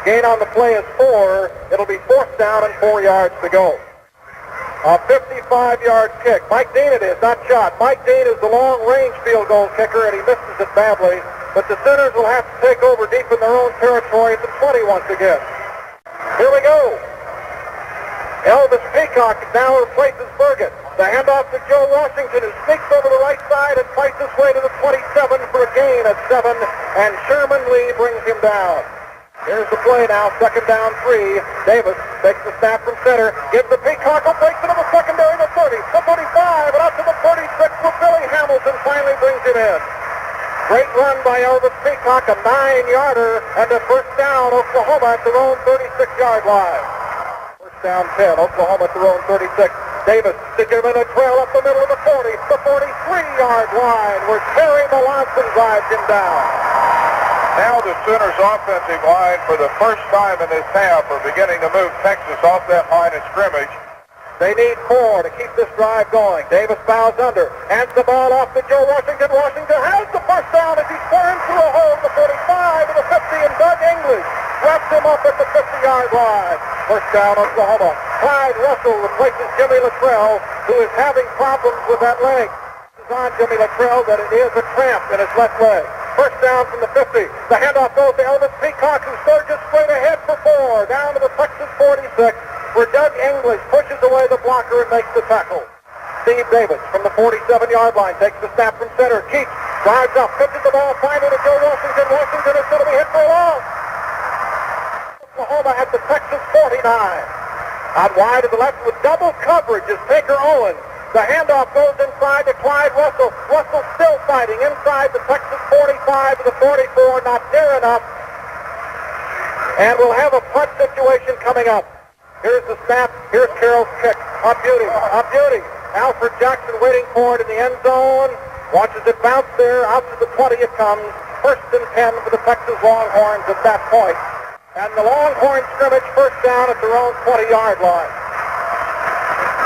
Gain on the play is 4. It'll be fourth down and 4 yards to go. A 55-yard kick. Mike Dean it is, not shot. Mike Dean is the long-range field goal kicker, and he misses it badly. But the Sooners will have to take over deep in their own territory at the 20 once again. Here we go. Elvis Peacock now replaces Burgett. The handoff to Joe Washington, who sneaks over the right side and fights his way to the 27 for a gain of 7, and Sherman Lee brings him down. Here's the play now, second down 3. Davis takes the snap from center, gives the Peacock, who breaks into the secondary, the 30, the 35, and out to the 36, where Billy Hamilton finally brings him in. Great run by Elvis Peacock, a 9-yarder, and a first down, Oklahoma at their own 36-yard line. Down 10, Oklahoma at their own 36. Davis to Jimmy Luttrell up the middle of the 40, the 43-yard line, where Terry Melanson drives him down. Now the Sooners offensive line, for the first time in this half, are beginning to move Texas off that line of scrimmage. They need 4 to keep this drive going. Davis fouls under, hands the ball off to Joe Washington. Washington has the first down as he squirms through a hole to the 45 to the 50 and English wraps him up at the 50-yard line. First down, Oklahoma. Clyde Russell replaces Jimmy Luttrell, who is having problems with that leg. It's on Jimmy Luttrell that it is a cramp in his left leg. First down from the 50. The handoff goes to Elvis Peacock, who surges straight ahead for 4. Down to the Texas 46, where Doug English pushes away the blocker and makes the tackle. Steve Davis from the 47-yard line takes the snap from center. Keats drives up, pitches the ball finally to Joe Washington. Washington is going to be hit for a loss. Oklahoma at the Texas 49. Out wide to the left with double coverage is Taker Owens. The handoff goes inside to Clyde Russell. Russell still fighting inside the Texas 45 to the 44, not near enough. And we'll have a punt situation coming up. Here's the snap. Here's Carroll's kick. Up beauty. Up beauty. Alfred Jackson waiting for it in the end zone. Watches it bounce there. Out to the 20 it comes. First and 10 for the Texas Longhorns at that point. And the Longhorn scrimmage first down at their own 20-yard line.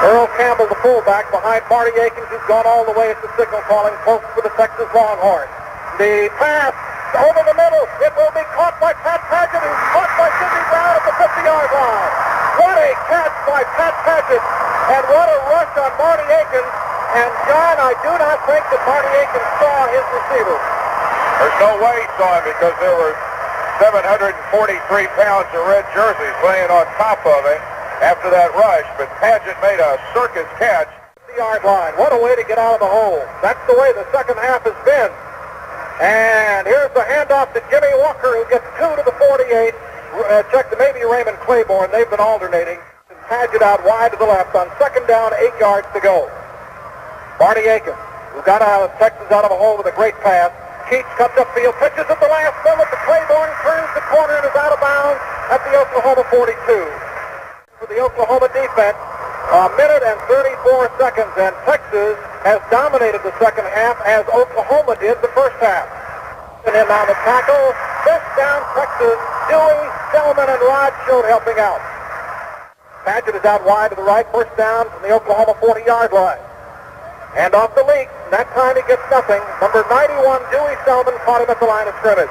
Earl Campbell, the fullback, behind Marty Akins, who's gone all the way at the signal calling post for the Texas Longhorns. The pass over the middle. It will be caught by Pat Paget, who's caught by Sidney Brown at the 50-yard line. What a catch by Pat Paget, and what a rush on Marty Akins. And John, I do not think that Marty Akins saw his receiver. There's no way he saw him because there were 743 pounds of red jerseys laying on top of him after that rush, but Paget made a circus catch. 50-yard line. What a way to get out of the hole. That's the way the second half has been. And here's the handoff to Jimmy Walker, who gets 2 to the 48. Check to maybe Raymond Claiborne. They've been alternating. Paget out wide to the left on second down, 8 yards to go. Marty Akins, who got out of Texas out of a hole with a great pass. Keats cuts upfield, pitches at the last moment to Claiborne, turns the corner and is out of bounds at the Oklahoma 42. For the Oklahoma defense, a minute and 34 seconds, and Texas has dominated the second half as Oklahoma did the first half. And then on the tackle, first down Texas, Dewey, Selman, and Rod Schode helping out. Paget is out wide to the right, first down from the Oklahoma 40-yard line. And off the leak, that time he gets nothing. Number 91, Dewey Selman, caught him at the line of scrimmage.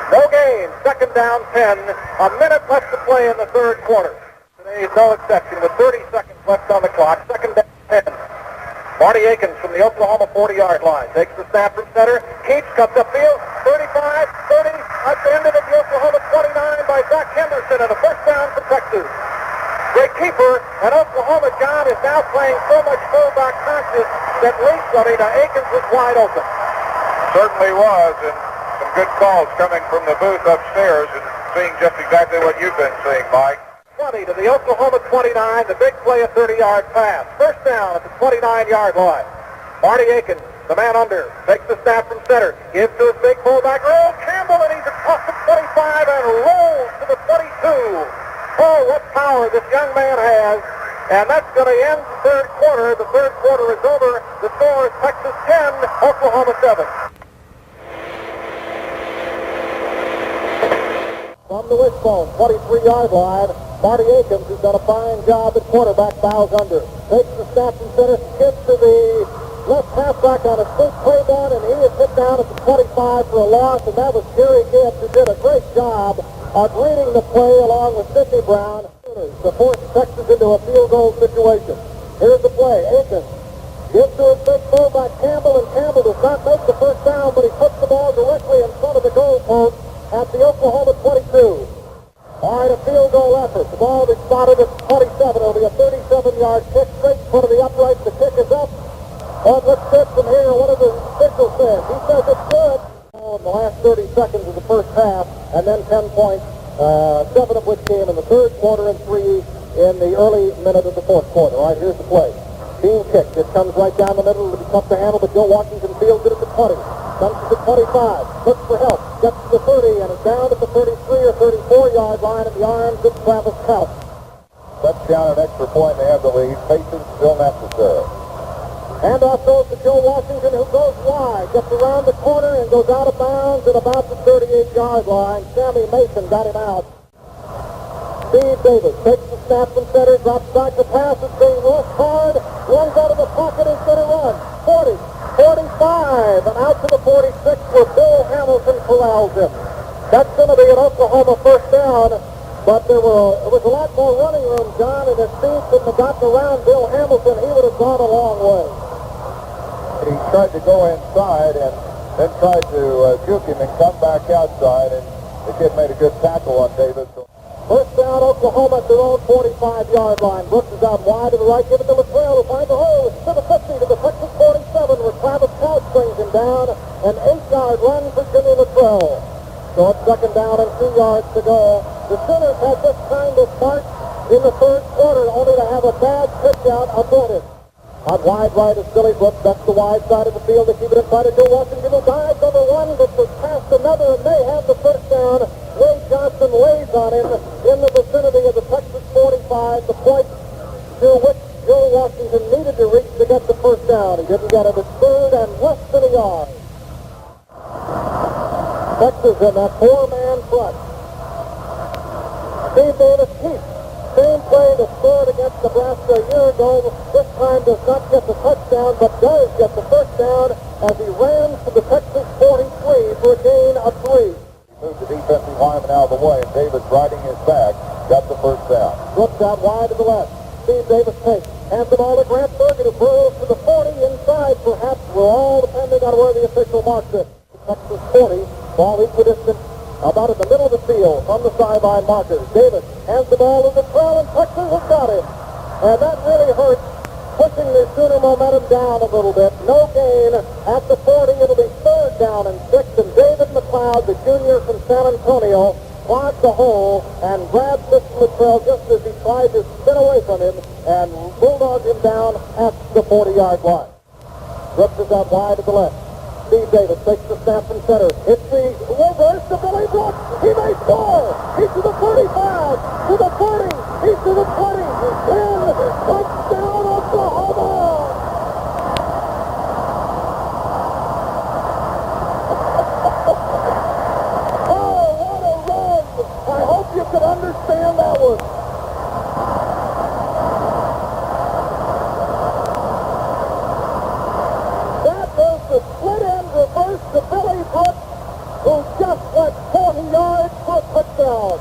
No gain, second down 10. A minute left to play in the third quarter. Today is no exception with 30 seconds left on the clock. Second down 10. Marty Akins from the Oklahoma 40-yard line takes the snap from center. Keats cuts upfield, 35, 30, at the end of the Oklahoma 29 by Zach Henderson, and a first down for Texas. Great keeper, and Oklahoma, John, is now playing so much fullback conscious that Akins was wide open. Certainly was, and some good calls coming from the booth upstairs and seeing just exactly what you've been seeing, Mike. 20 to the Oklahoma 29, the big play, a 30-yard pass. First down at the 29-yard line. Marty Akins, the man under, takes the snap from center, gives to his big fullback, Earl Campbell, and he's across the 25 and rolls to the 22. Oh, what power this young man has. And that's going to end the third quarter. The third quarter is over. The score is Texas 10, Oklahoma 7. From the wishbone, 23-yard line, Marty Akins, who's done a fine job at quarterback, bows under. Takes the snap from center, gives to the left halfback on his first Claiborne, and he is hit down at the 25 for a loss, and that was Jerry Gibbs, who did a great job of reading the play along with Sidney Brown to force Texas into a field goal situation. Here's the play. Akins gives to his big fullback Campbell, and Campbell does not make the first down, but he puts the ball directly in front of the goal post at the Oklahoma 22. All right, a field goal effort. The ball is spotted at 27. It'll be a 37-yard kick straight in front of the uprights. The kick is up. Oh, let's sit from here. What does the official say? He says it's good. In the last 30 seconds of the first half, and then 10 points, 7 of which came in the third quarter and 3 in the early minute of the fourth quarter. All right, here's the play. Being kicked. It comes right down the middle. It'll be tough to handle, but Joe Washington fields it at the 20. Comes to the 25. Looks for help. Gets to the 30, and is down at the 33 or 34-yard line in the arms of Travis Couch. Touchdown, an extra point, they have the lead. Patience still necessary. Handoff goes to Joe Washington, who goes wide, gets around the corner and goes out of bounds at about the 38-yard line. Sammy Mason got him out. Steve Davis takes the snap from center, drops back the pass, is being rushed hard, runs out of the pocket, is going to run. 40, 45, and out to the 46 where Bill Hamilton corrals him. That's going to be an But there was a lot more running room, John, and if Steve couldn't have gotten around Bill Hamilton, he would have gone a long way. He tried to go inside and then tried to juke him and come back outside, and the kid made a good tackle on Davis. First down, Oklahoma at their own 45-yard line. Brooks is out wide to the right, give it to Latrell, who finds a hole. It's to the 50, to the Texas 47, where Travis Couch brings him down. An 8-yard run for Jimmy Latrell. So it's second down and 2 yards to go. The Sooners had this kind of start in the third quarter, only to have a bad pitch out aborted. Out wide right is Billy Brooks. That's the wide side of the field. They keep it in front of Joe Washington, who dives over one, but was past another, and they have the first down. Wade Johnson lays on him in the vicinity of the Texas 45, the point to which Joe Washington needed to reach to get the first down. He didn't get it. It's third and less than a yard. Texas in that four-man front. Steve Davis keeps. Same play that scored against Nebraska a year ago. This time does not get the touchdown, but does get the first down as he ran to the Texas 43 for a gain of 3. Moved the defensive lineman out of the way, and Davis riding his back got the first down. Brooks out wide to the left. Steve Davis takes. Hands the ball to Grant Bergen, who burrows to the 40 inside, perhaps. We're all depending on where the official marks it. Texas 40, ball equidistant, about in the middle of the field from the sideline markers. Davis hands the ball to the trail, and Texas has got him. And that really hurts, pushing the Sooner momentum down a little bit. No gain at the 40. It'll be third down and 6, and David McLeod, the junior from San Antonio, clogged the hole and grabbed Mr. Latrell just as he tried to spin away from him and bulldogged him down at the 40-yard line. Brooks is out wide to the left. Steve Davis takes the snap from center. It's the reverse to Billy Brooks. He may score. He's to the 35, to the 40, he's to the 20, 10, touchdown Oklahoma! Oh, what a run! I hope you could understand that one. To Billy Brooks, who just went 40 yards for a touchdown.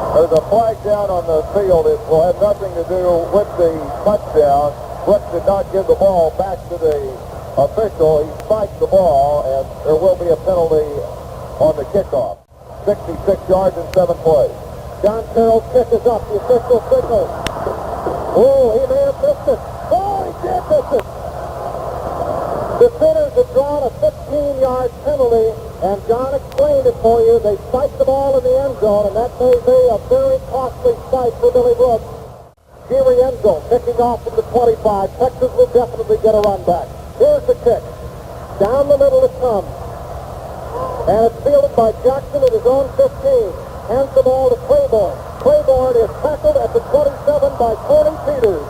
There's a flag down on the field. It will have nothing to do with the touchdown. Brooks did not give the ball back to the official. He spiked the ball, and there will be a penalty on the kickoff. 66 yards and 7 plays. John Carroll's kick is up. The official signals. Oh, he may have missed it. Oh, he did miss it. The Sooners have drawn a 15-yard penalty, and John explained it for you. They spiked the ball in the end zone, and that may be a very costly spike for Billy Brooks. Jerry Enzo kicking off from the 25. Texas will definitely get a run back. Here's the kick. Down the middle it comes. And it's fielded by Jackson at his own 15. Hands the ball to Claiborne. Claiborne is tackled at the 27 by Tony Peters.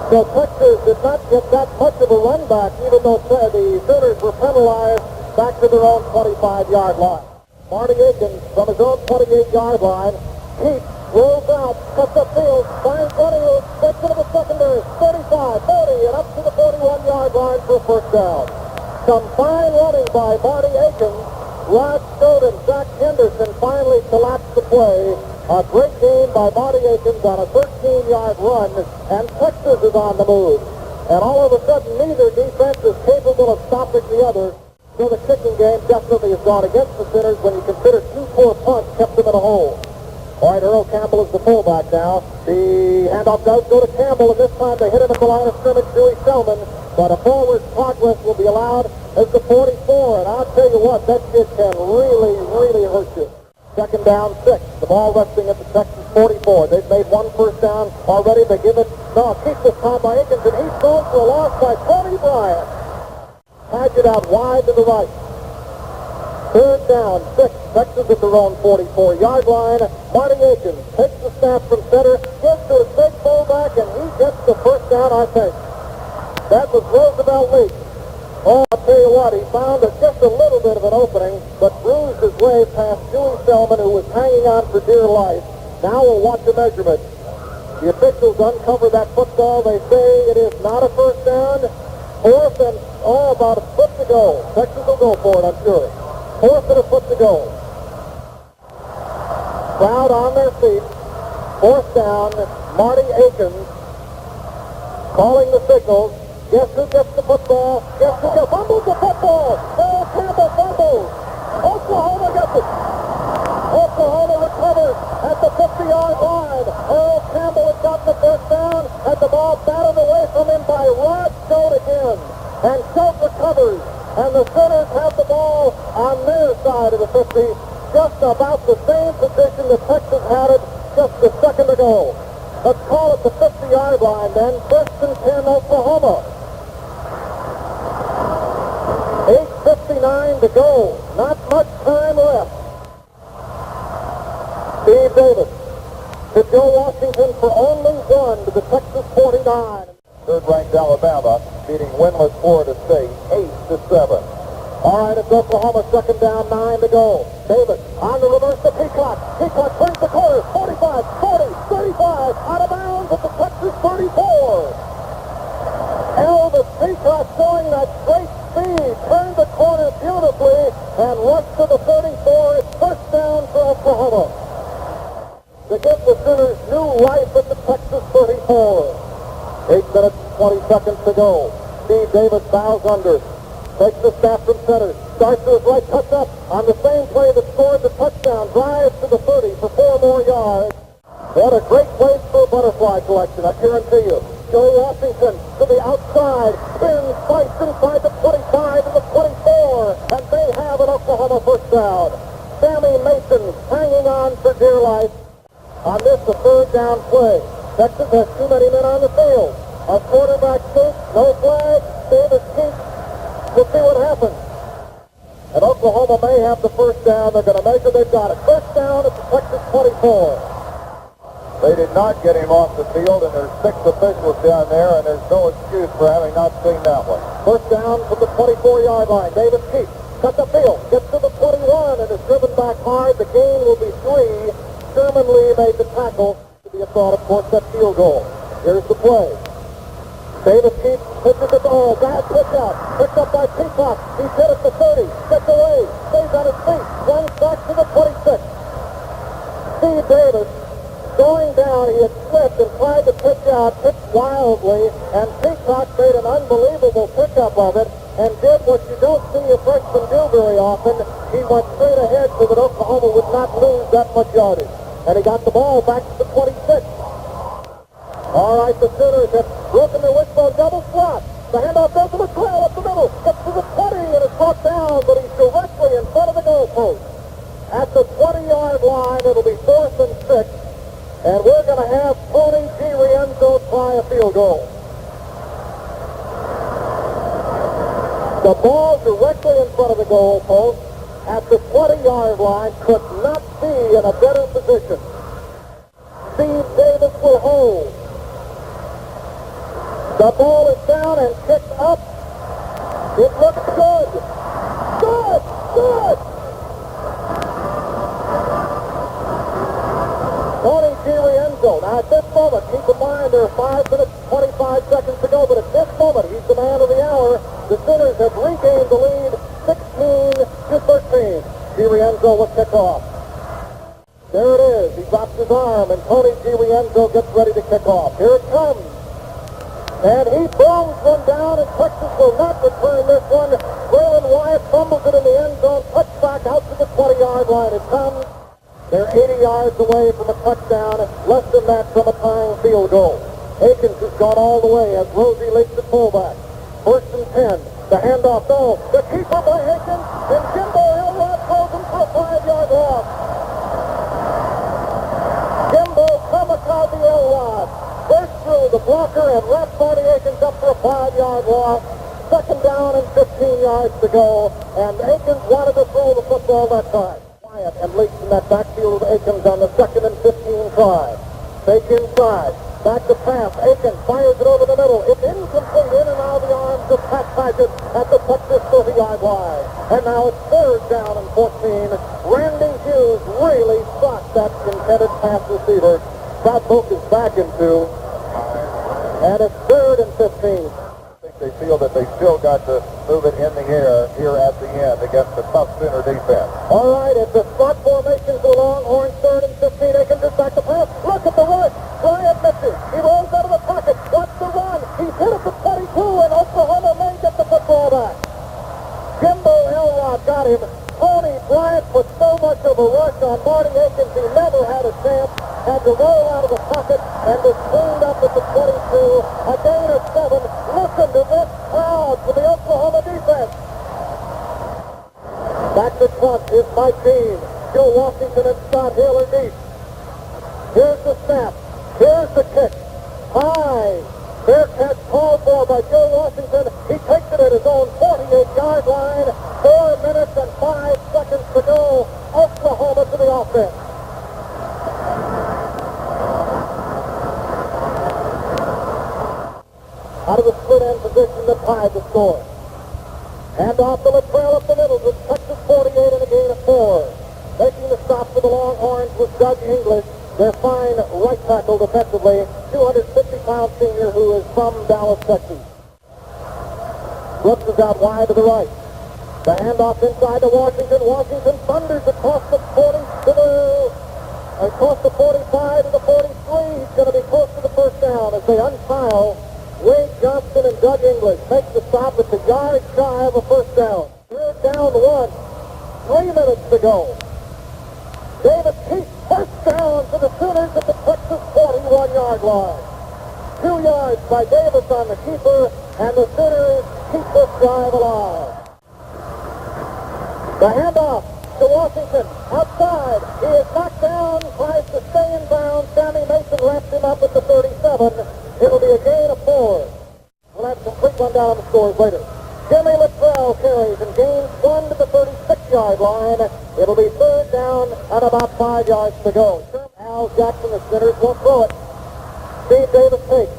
So Texas did not get that much of a run back, even though the Sooners were penalized back to their own 25-yard line. Marty Aikens from his own 28-yard line. Keeps, rolls out, cuts up field, finds running room, takes it to the secondary, 35, 40, and up to the 41-yard line for a first down. Some fine running by Marty Aikens. Rod Snowden, Zach Henderson finally collapsed the play. A great game by Marty Aikens on a 13-yard run, and Texas is on the move. And all of a sudden, neither defense is capable of stopping the other. So the kicking game definitely has gone against the Sooners when you consider 2 poor punts kept them in a hole. All right, Earl Campbell is the fullback now. The handoff does go to Campbell, and this time they hit him at the line of scrimmage, Dewey Selman. But a forward progress will be allowed as the 44, and I'll tell you what, that kid can really, really hurt you. Second down, 6. The ball resting at the Texas 44. They've made one first down already. They give it, no, keep this time by Aikens, and he's thrown for a loss by Tony Bryant. Paget out wide to the right. Third down, 6. Texas at their own 44-yard line. Marty Aikens takes the snap from center, gives to his big fullback, and he gets the first down, I think. That was Roosevelt Leak. Oh, I'll tell you what, he found just a little bit of an opening, but bruised his way past Dewey Selman, who was hanging on for dear life. Now we'll watch the measurement. The officials uncover that football. They say it is not a first down. Fourth and, about a foot to go. Texas will go for it, I'm sure. Fourth and a foot to go. Crowd on their feet. Fourth down. Marty Akins calling the signals. Guess who gets the football? Guess who fumbles the football? Earl Campbell fumbles. Oklahoma gets it. Oklahoma recovers at the 50-yard line. Earl Campbell has got the first down, and the ball batted away from him by Rod Schultz again. And Schultz recovers, and the Sooners have the ball on their side of the 50, just about the same position that Texas had it just a second ago. Let's call it the 50-yard line then. First and 10, Oklahoma. 8:59 to go. Not much time left. Steve Davis to Joe Washington for only one to the Texas 49. Third-ranked Alabama beating winless Florida State 8-7. All right, it's Oklahoma, second down, 9 to go. Davis on the reverse to Peacock. Peacock turns the corner, 45, 40, 35, out of bounds at the Texas 34. Elvis Peacock showing that great speed, turned the corner beautifully, and rushed to the 34. It's first down for Oklahoma to give the Sooners new life at the Texas 34. 8 minutes, 20 seconds to go. Steve Davis bows under. Takes the snap from center. Starts to his right, cuts up on the same play that scored the touchdown. Drives to the 30 for 4 more yards. What a great place for a butterfly collection, I guarantee you. Joe Washington to the outside. Spins, fights inside the 25 and the 24. And they have an Oklahoma first down. Sammy Mason hanging on for dear life. On this, the third down play. Texas has too many men on the field. A quarterback kick, no flag. Davis kicks. We'll see what happens. And Oklahoma may have the first down. They're going to make it. They've got it. First down at the Texas 24. They did not get him off the field, and there's 6 officials down there, and there's no excuse for having not seen that one. First down from the 24-yard line. Davis keeps. Cut the field. Gets to the 21 and is driven back hard. The gain will be 3. Sherman Lee made the tackle. To be a thought, of course, that field goal. Here's the play. Davis keeps, pitches it to Hall. Bad pitch out. Picked up by Peacock. He's hit at the 30. Gets away. Stays on his feet. Runs back to the 26. Steve Davis going down. He had slipped and tried to pitch out. Pitched wildly. And Peacock made an unbelievable pickup of it and did what you don't see a freshman do very often. He went straight ahead so that Oklahoma would not lose that much yardage. And he got the ball back to the 26. All right, the Sooners have broken their wishbone double slot. The handoff goes to McClell up the middle. Gets to the 20 and is brought down, but he's directly in front of the goalpost. At the 20-yard line, it'll be 4th and 6. And we're going to have Tony DiRienzo try a field goal. The ball directly in front of the goalpost at the 20-yard line could not be in a better position. Steve Davis will hold. The ball is down and kicked up. It looks good. Good! Good! Tony DiRienzo. Now at this moment, keep in mind there are 5 minutes, 25 seconds to go, but at this moment, he's the man of the hour. The Sooners have regained the lead, 16-13. DiRienzo will kick off. There it is. He drops his arm, and Tony DiRienzo gets ready to kick off. Here it comes. And he throws one down, and Texas will not return this one. Braylon Wyatt fumbles it in the end zone. Touchback out to the 20-yard line. It comes. They're 80 yards away from a touchdown, less than that from a tying field goal. Akins has gone all the way as Rosie leads the fullback. First and 10. The handoff, no. The keeper by Akins, and Jimbo Elrod throws him for a 5-yard loss. Jimbo Kamikaze Elrod burst through the blocker and wrapped Marty Akins up for a 5-yard loss. Second down and 15 yards to go, and Akins wanted to throw the football that time. Wyatt and leaks in that backfield of Akins on the 2nd and 15 try. Fake inside. Back to pass. Akins fires it over the middle. It's incomplete, in and out of the arms of Pat Paget at the Texas 30-yard line. And now it's 3rd down and 14. Randy Hughes really stopped that intended pass receiver. Scott Book is back into. And it's 3rd and 15. They feel that they still got to move it in the air here at the end against the tough center defense. All right, it's a slot formation for Longhorns, 3rd and 15. Aikens is back to pass. Look at the rush. Bryant misses. He rolls out of the pocket. Watch the run. He's hit at the 22, and Oklahoma may get the football back. Jimbo Elrod got him. Tony Bryant put so much of a rush on Marty Aikens, he never had a chance. Had to roll out of the pocket and was cleaned up at the 22. A gain of 7. Listen to this crowd for the Oklahoma defense. Back to front is Mike Dean. Joe Washington and Scott Hill are deep. Here's the snap. Here's the kick. High. Fair catch called for by Joe Washington. He takes it at his own 48-yard line. 4 minutes and 5 seconds to go. Oklahoma to the offense. Out of the split end position that tied the score. Hand off to Latrell up the middle with Texas 48 and a gain of 4. Making the stop for the Longhorns was Doug English, their fine right tackle defensively, 250-pound senior who is from Dallas, Texas. Brooks is out wide to the right. The handoff inside to Washington. Washington thunders across the 40 to across the 45 to the 43. He's going to be close to the first down as they unpile. Wade Johnson and Doug English make the stop at the yard shy of a first down. Third down 1. 3 minutes to go. Davis Keith, first down for the Sooners at the Texas 41-yard line. 2 yards by Davis on the keeper, and the Sooners keep this drive alive. The handoff to Washington, outside. He is knocked down, tries to stay in bounds. Sammy Mason wraps him up at the 37. It'll be a gain of 4. We'll have some quick rundown on the scores later. Jimmy Latrell carries and gains 1 to the 36-yard line. It'll be third down and about 5 yards to go. Al Jackson, the Sooners, won't throw it. Steve Davis takes.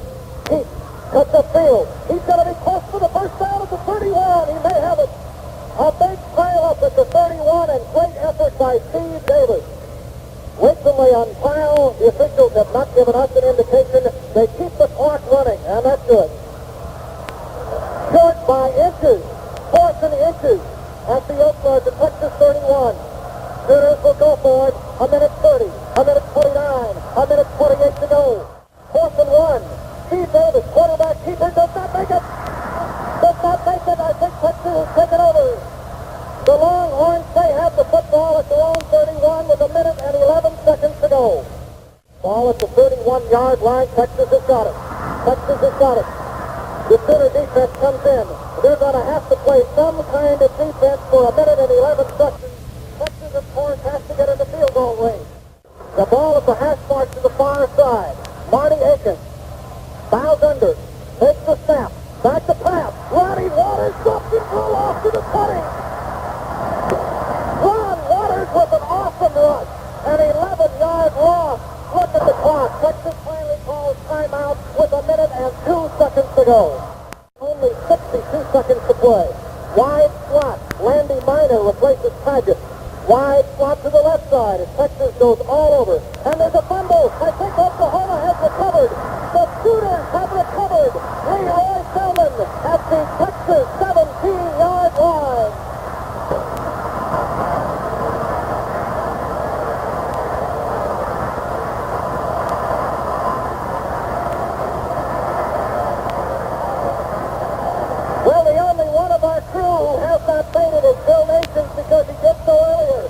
Keith cuts the field. He's going to be close to the first down at the 31. He may have it. A big trail up at the 31 and great effort by Steve Davis. Recently on trial, the officials have not given us an indication. They keep the clock running, and that's good. Short by inches, 4th and inches at the Texas 31. Sooners will go for it. A minute 30, a minute 29, a minute 28 to go. 4th and 1. Steve Davis, quarterback keeper, does not make it. Does not make it. I think Texas has taken over. The Longhorns, they have the football at their own 31 with a minute and 11 seconds to go. Ball at the 31-yard line. Texas has got it. Texas has got it. The Sooner defense comes in. They're going to have to play some kind of defense for a minute and 11 seconds. Texas, of course, has to get in the field goal range. The ball at the hash mark to the far side. Marty Aikens bows under. Takes the snap. Back to pass. Ronnie Waters drops it for a loss to the 20. Ron Waters with an awesome rush. An 11-yard loss. Look at the clock. Texas finally calls timeout with a minute and 2 seconds to go. Only 62 seconds to play. Wide slot. Landy Minor replaces Paget. Wide slot to the left side as Texas goes all over. And there's a fumble. I think Oklahoma has recovered. The Sooners have recovered. Leroy Selman at the Texas 17-yard line. Well, the only one of our crew who has not made it is Bill Nations because he did so earlier.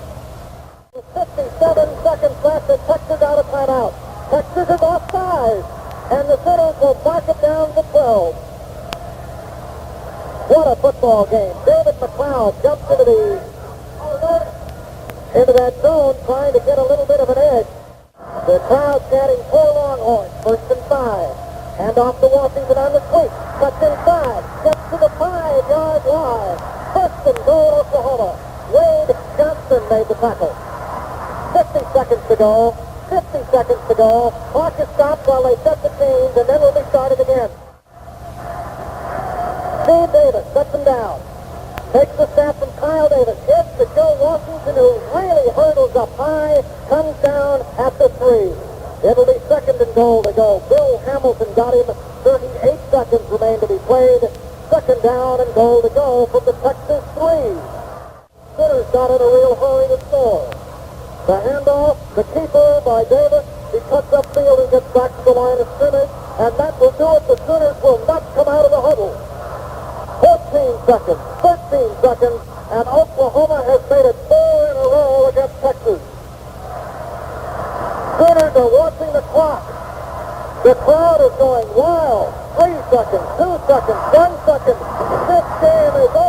With 57 seconds left and Texas out of timeout. Texas is offside, and the Sooners will mark it down to 12. What a football game. David McLeod jumps into that zone trying to get a little bit of an edge. The crowd chanting for Longhorns, 1st and 5. Hand off to Washington on the sweep. Cuts inside. Gets to the 5-yard line. 1st and goal, Oklahoma. Wade Johnson made the tackle. 50 seconds to go. 50 seconds to go. Clock is stopped while they set the chains, and then we'll be started again. Steve Davis sets him down. Takes the snap from Kyle Davis. Gives to Joe Washington, who really hurdles up high. Comes down at the 3. It'll be 2nd and goal to go. Bill Hamilton got him. 38 seconds remain to be played. second down and goal to go from the Texas 3. Sooners got in a real hurry to score. The handoff, the keeper by Davis. He cuts upfield and gets back to the line of scrimmage, and that will do it. The Sooners will not come out of the huddle. 14 seconds, 13 seconds, and Oklahoma has made it 4 in a row against Texas. Sooners are watching the clock. The crowd is going wild. 3 seconds, 2 seconds, 1 second. This game is over.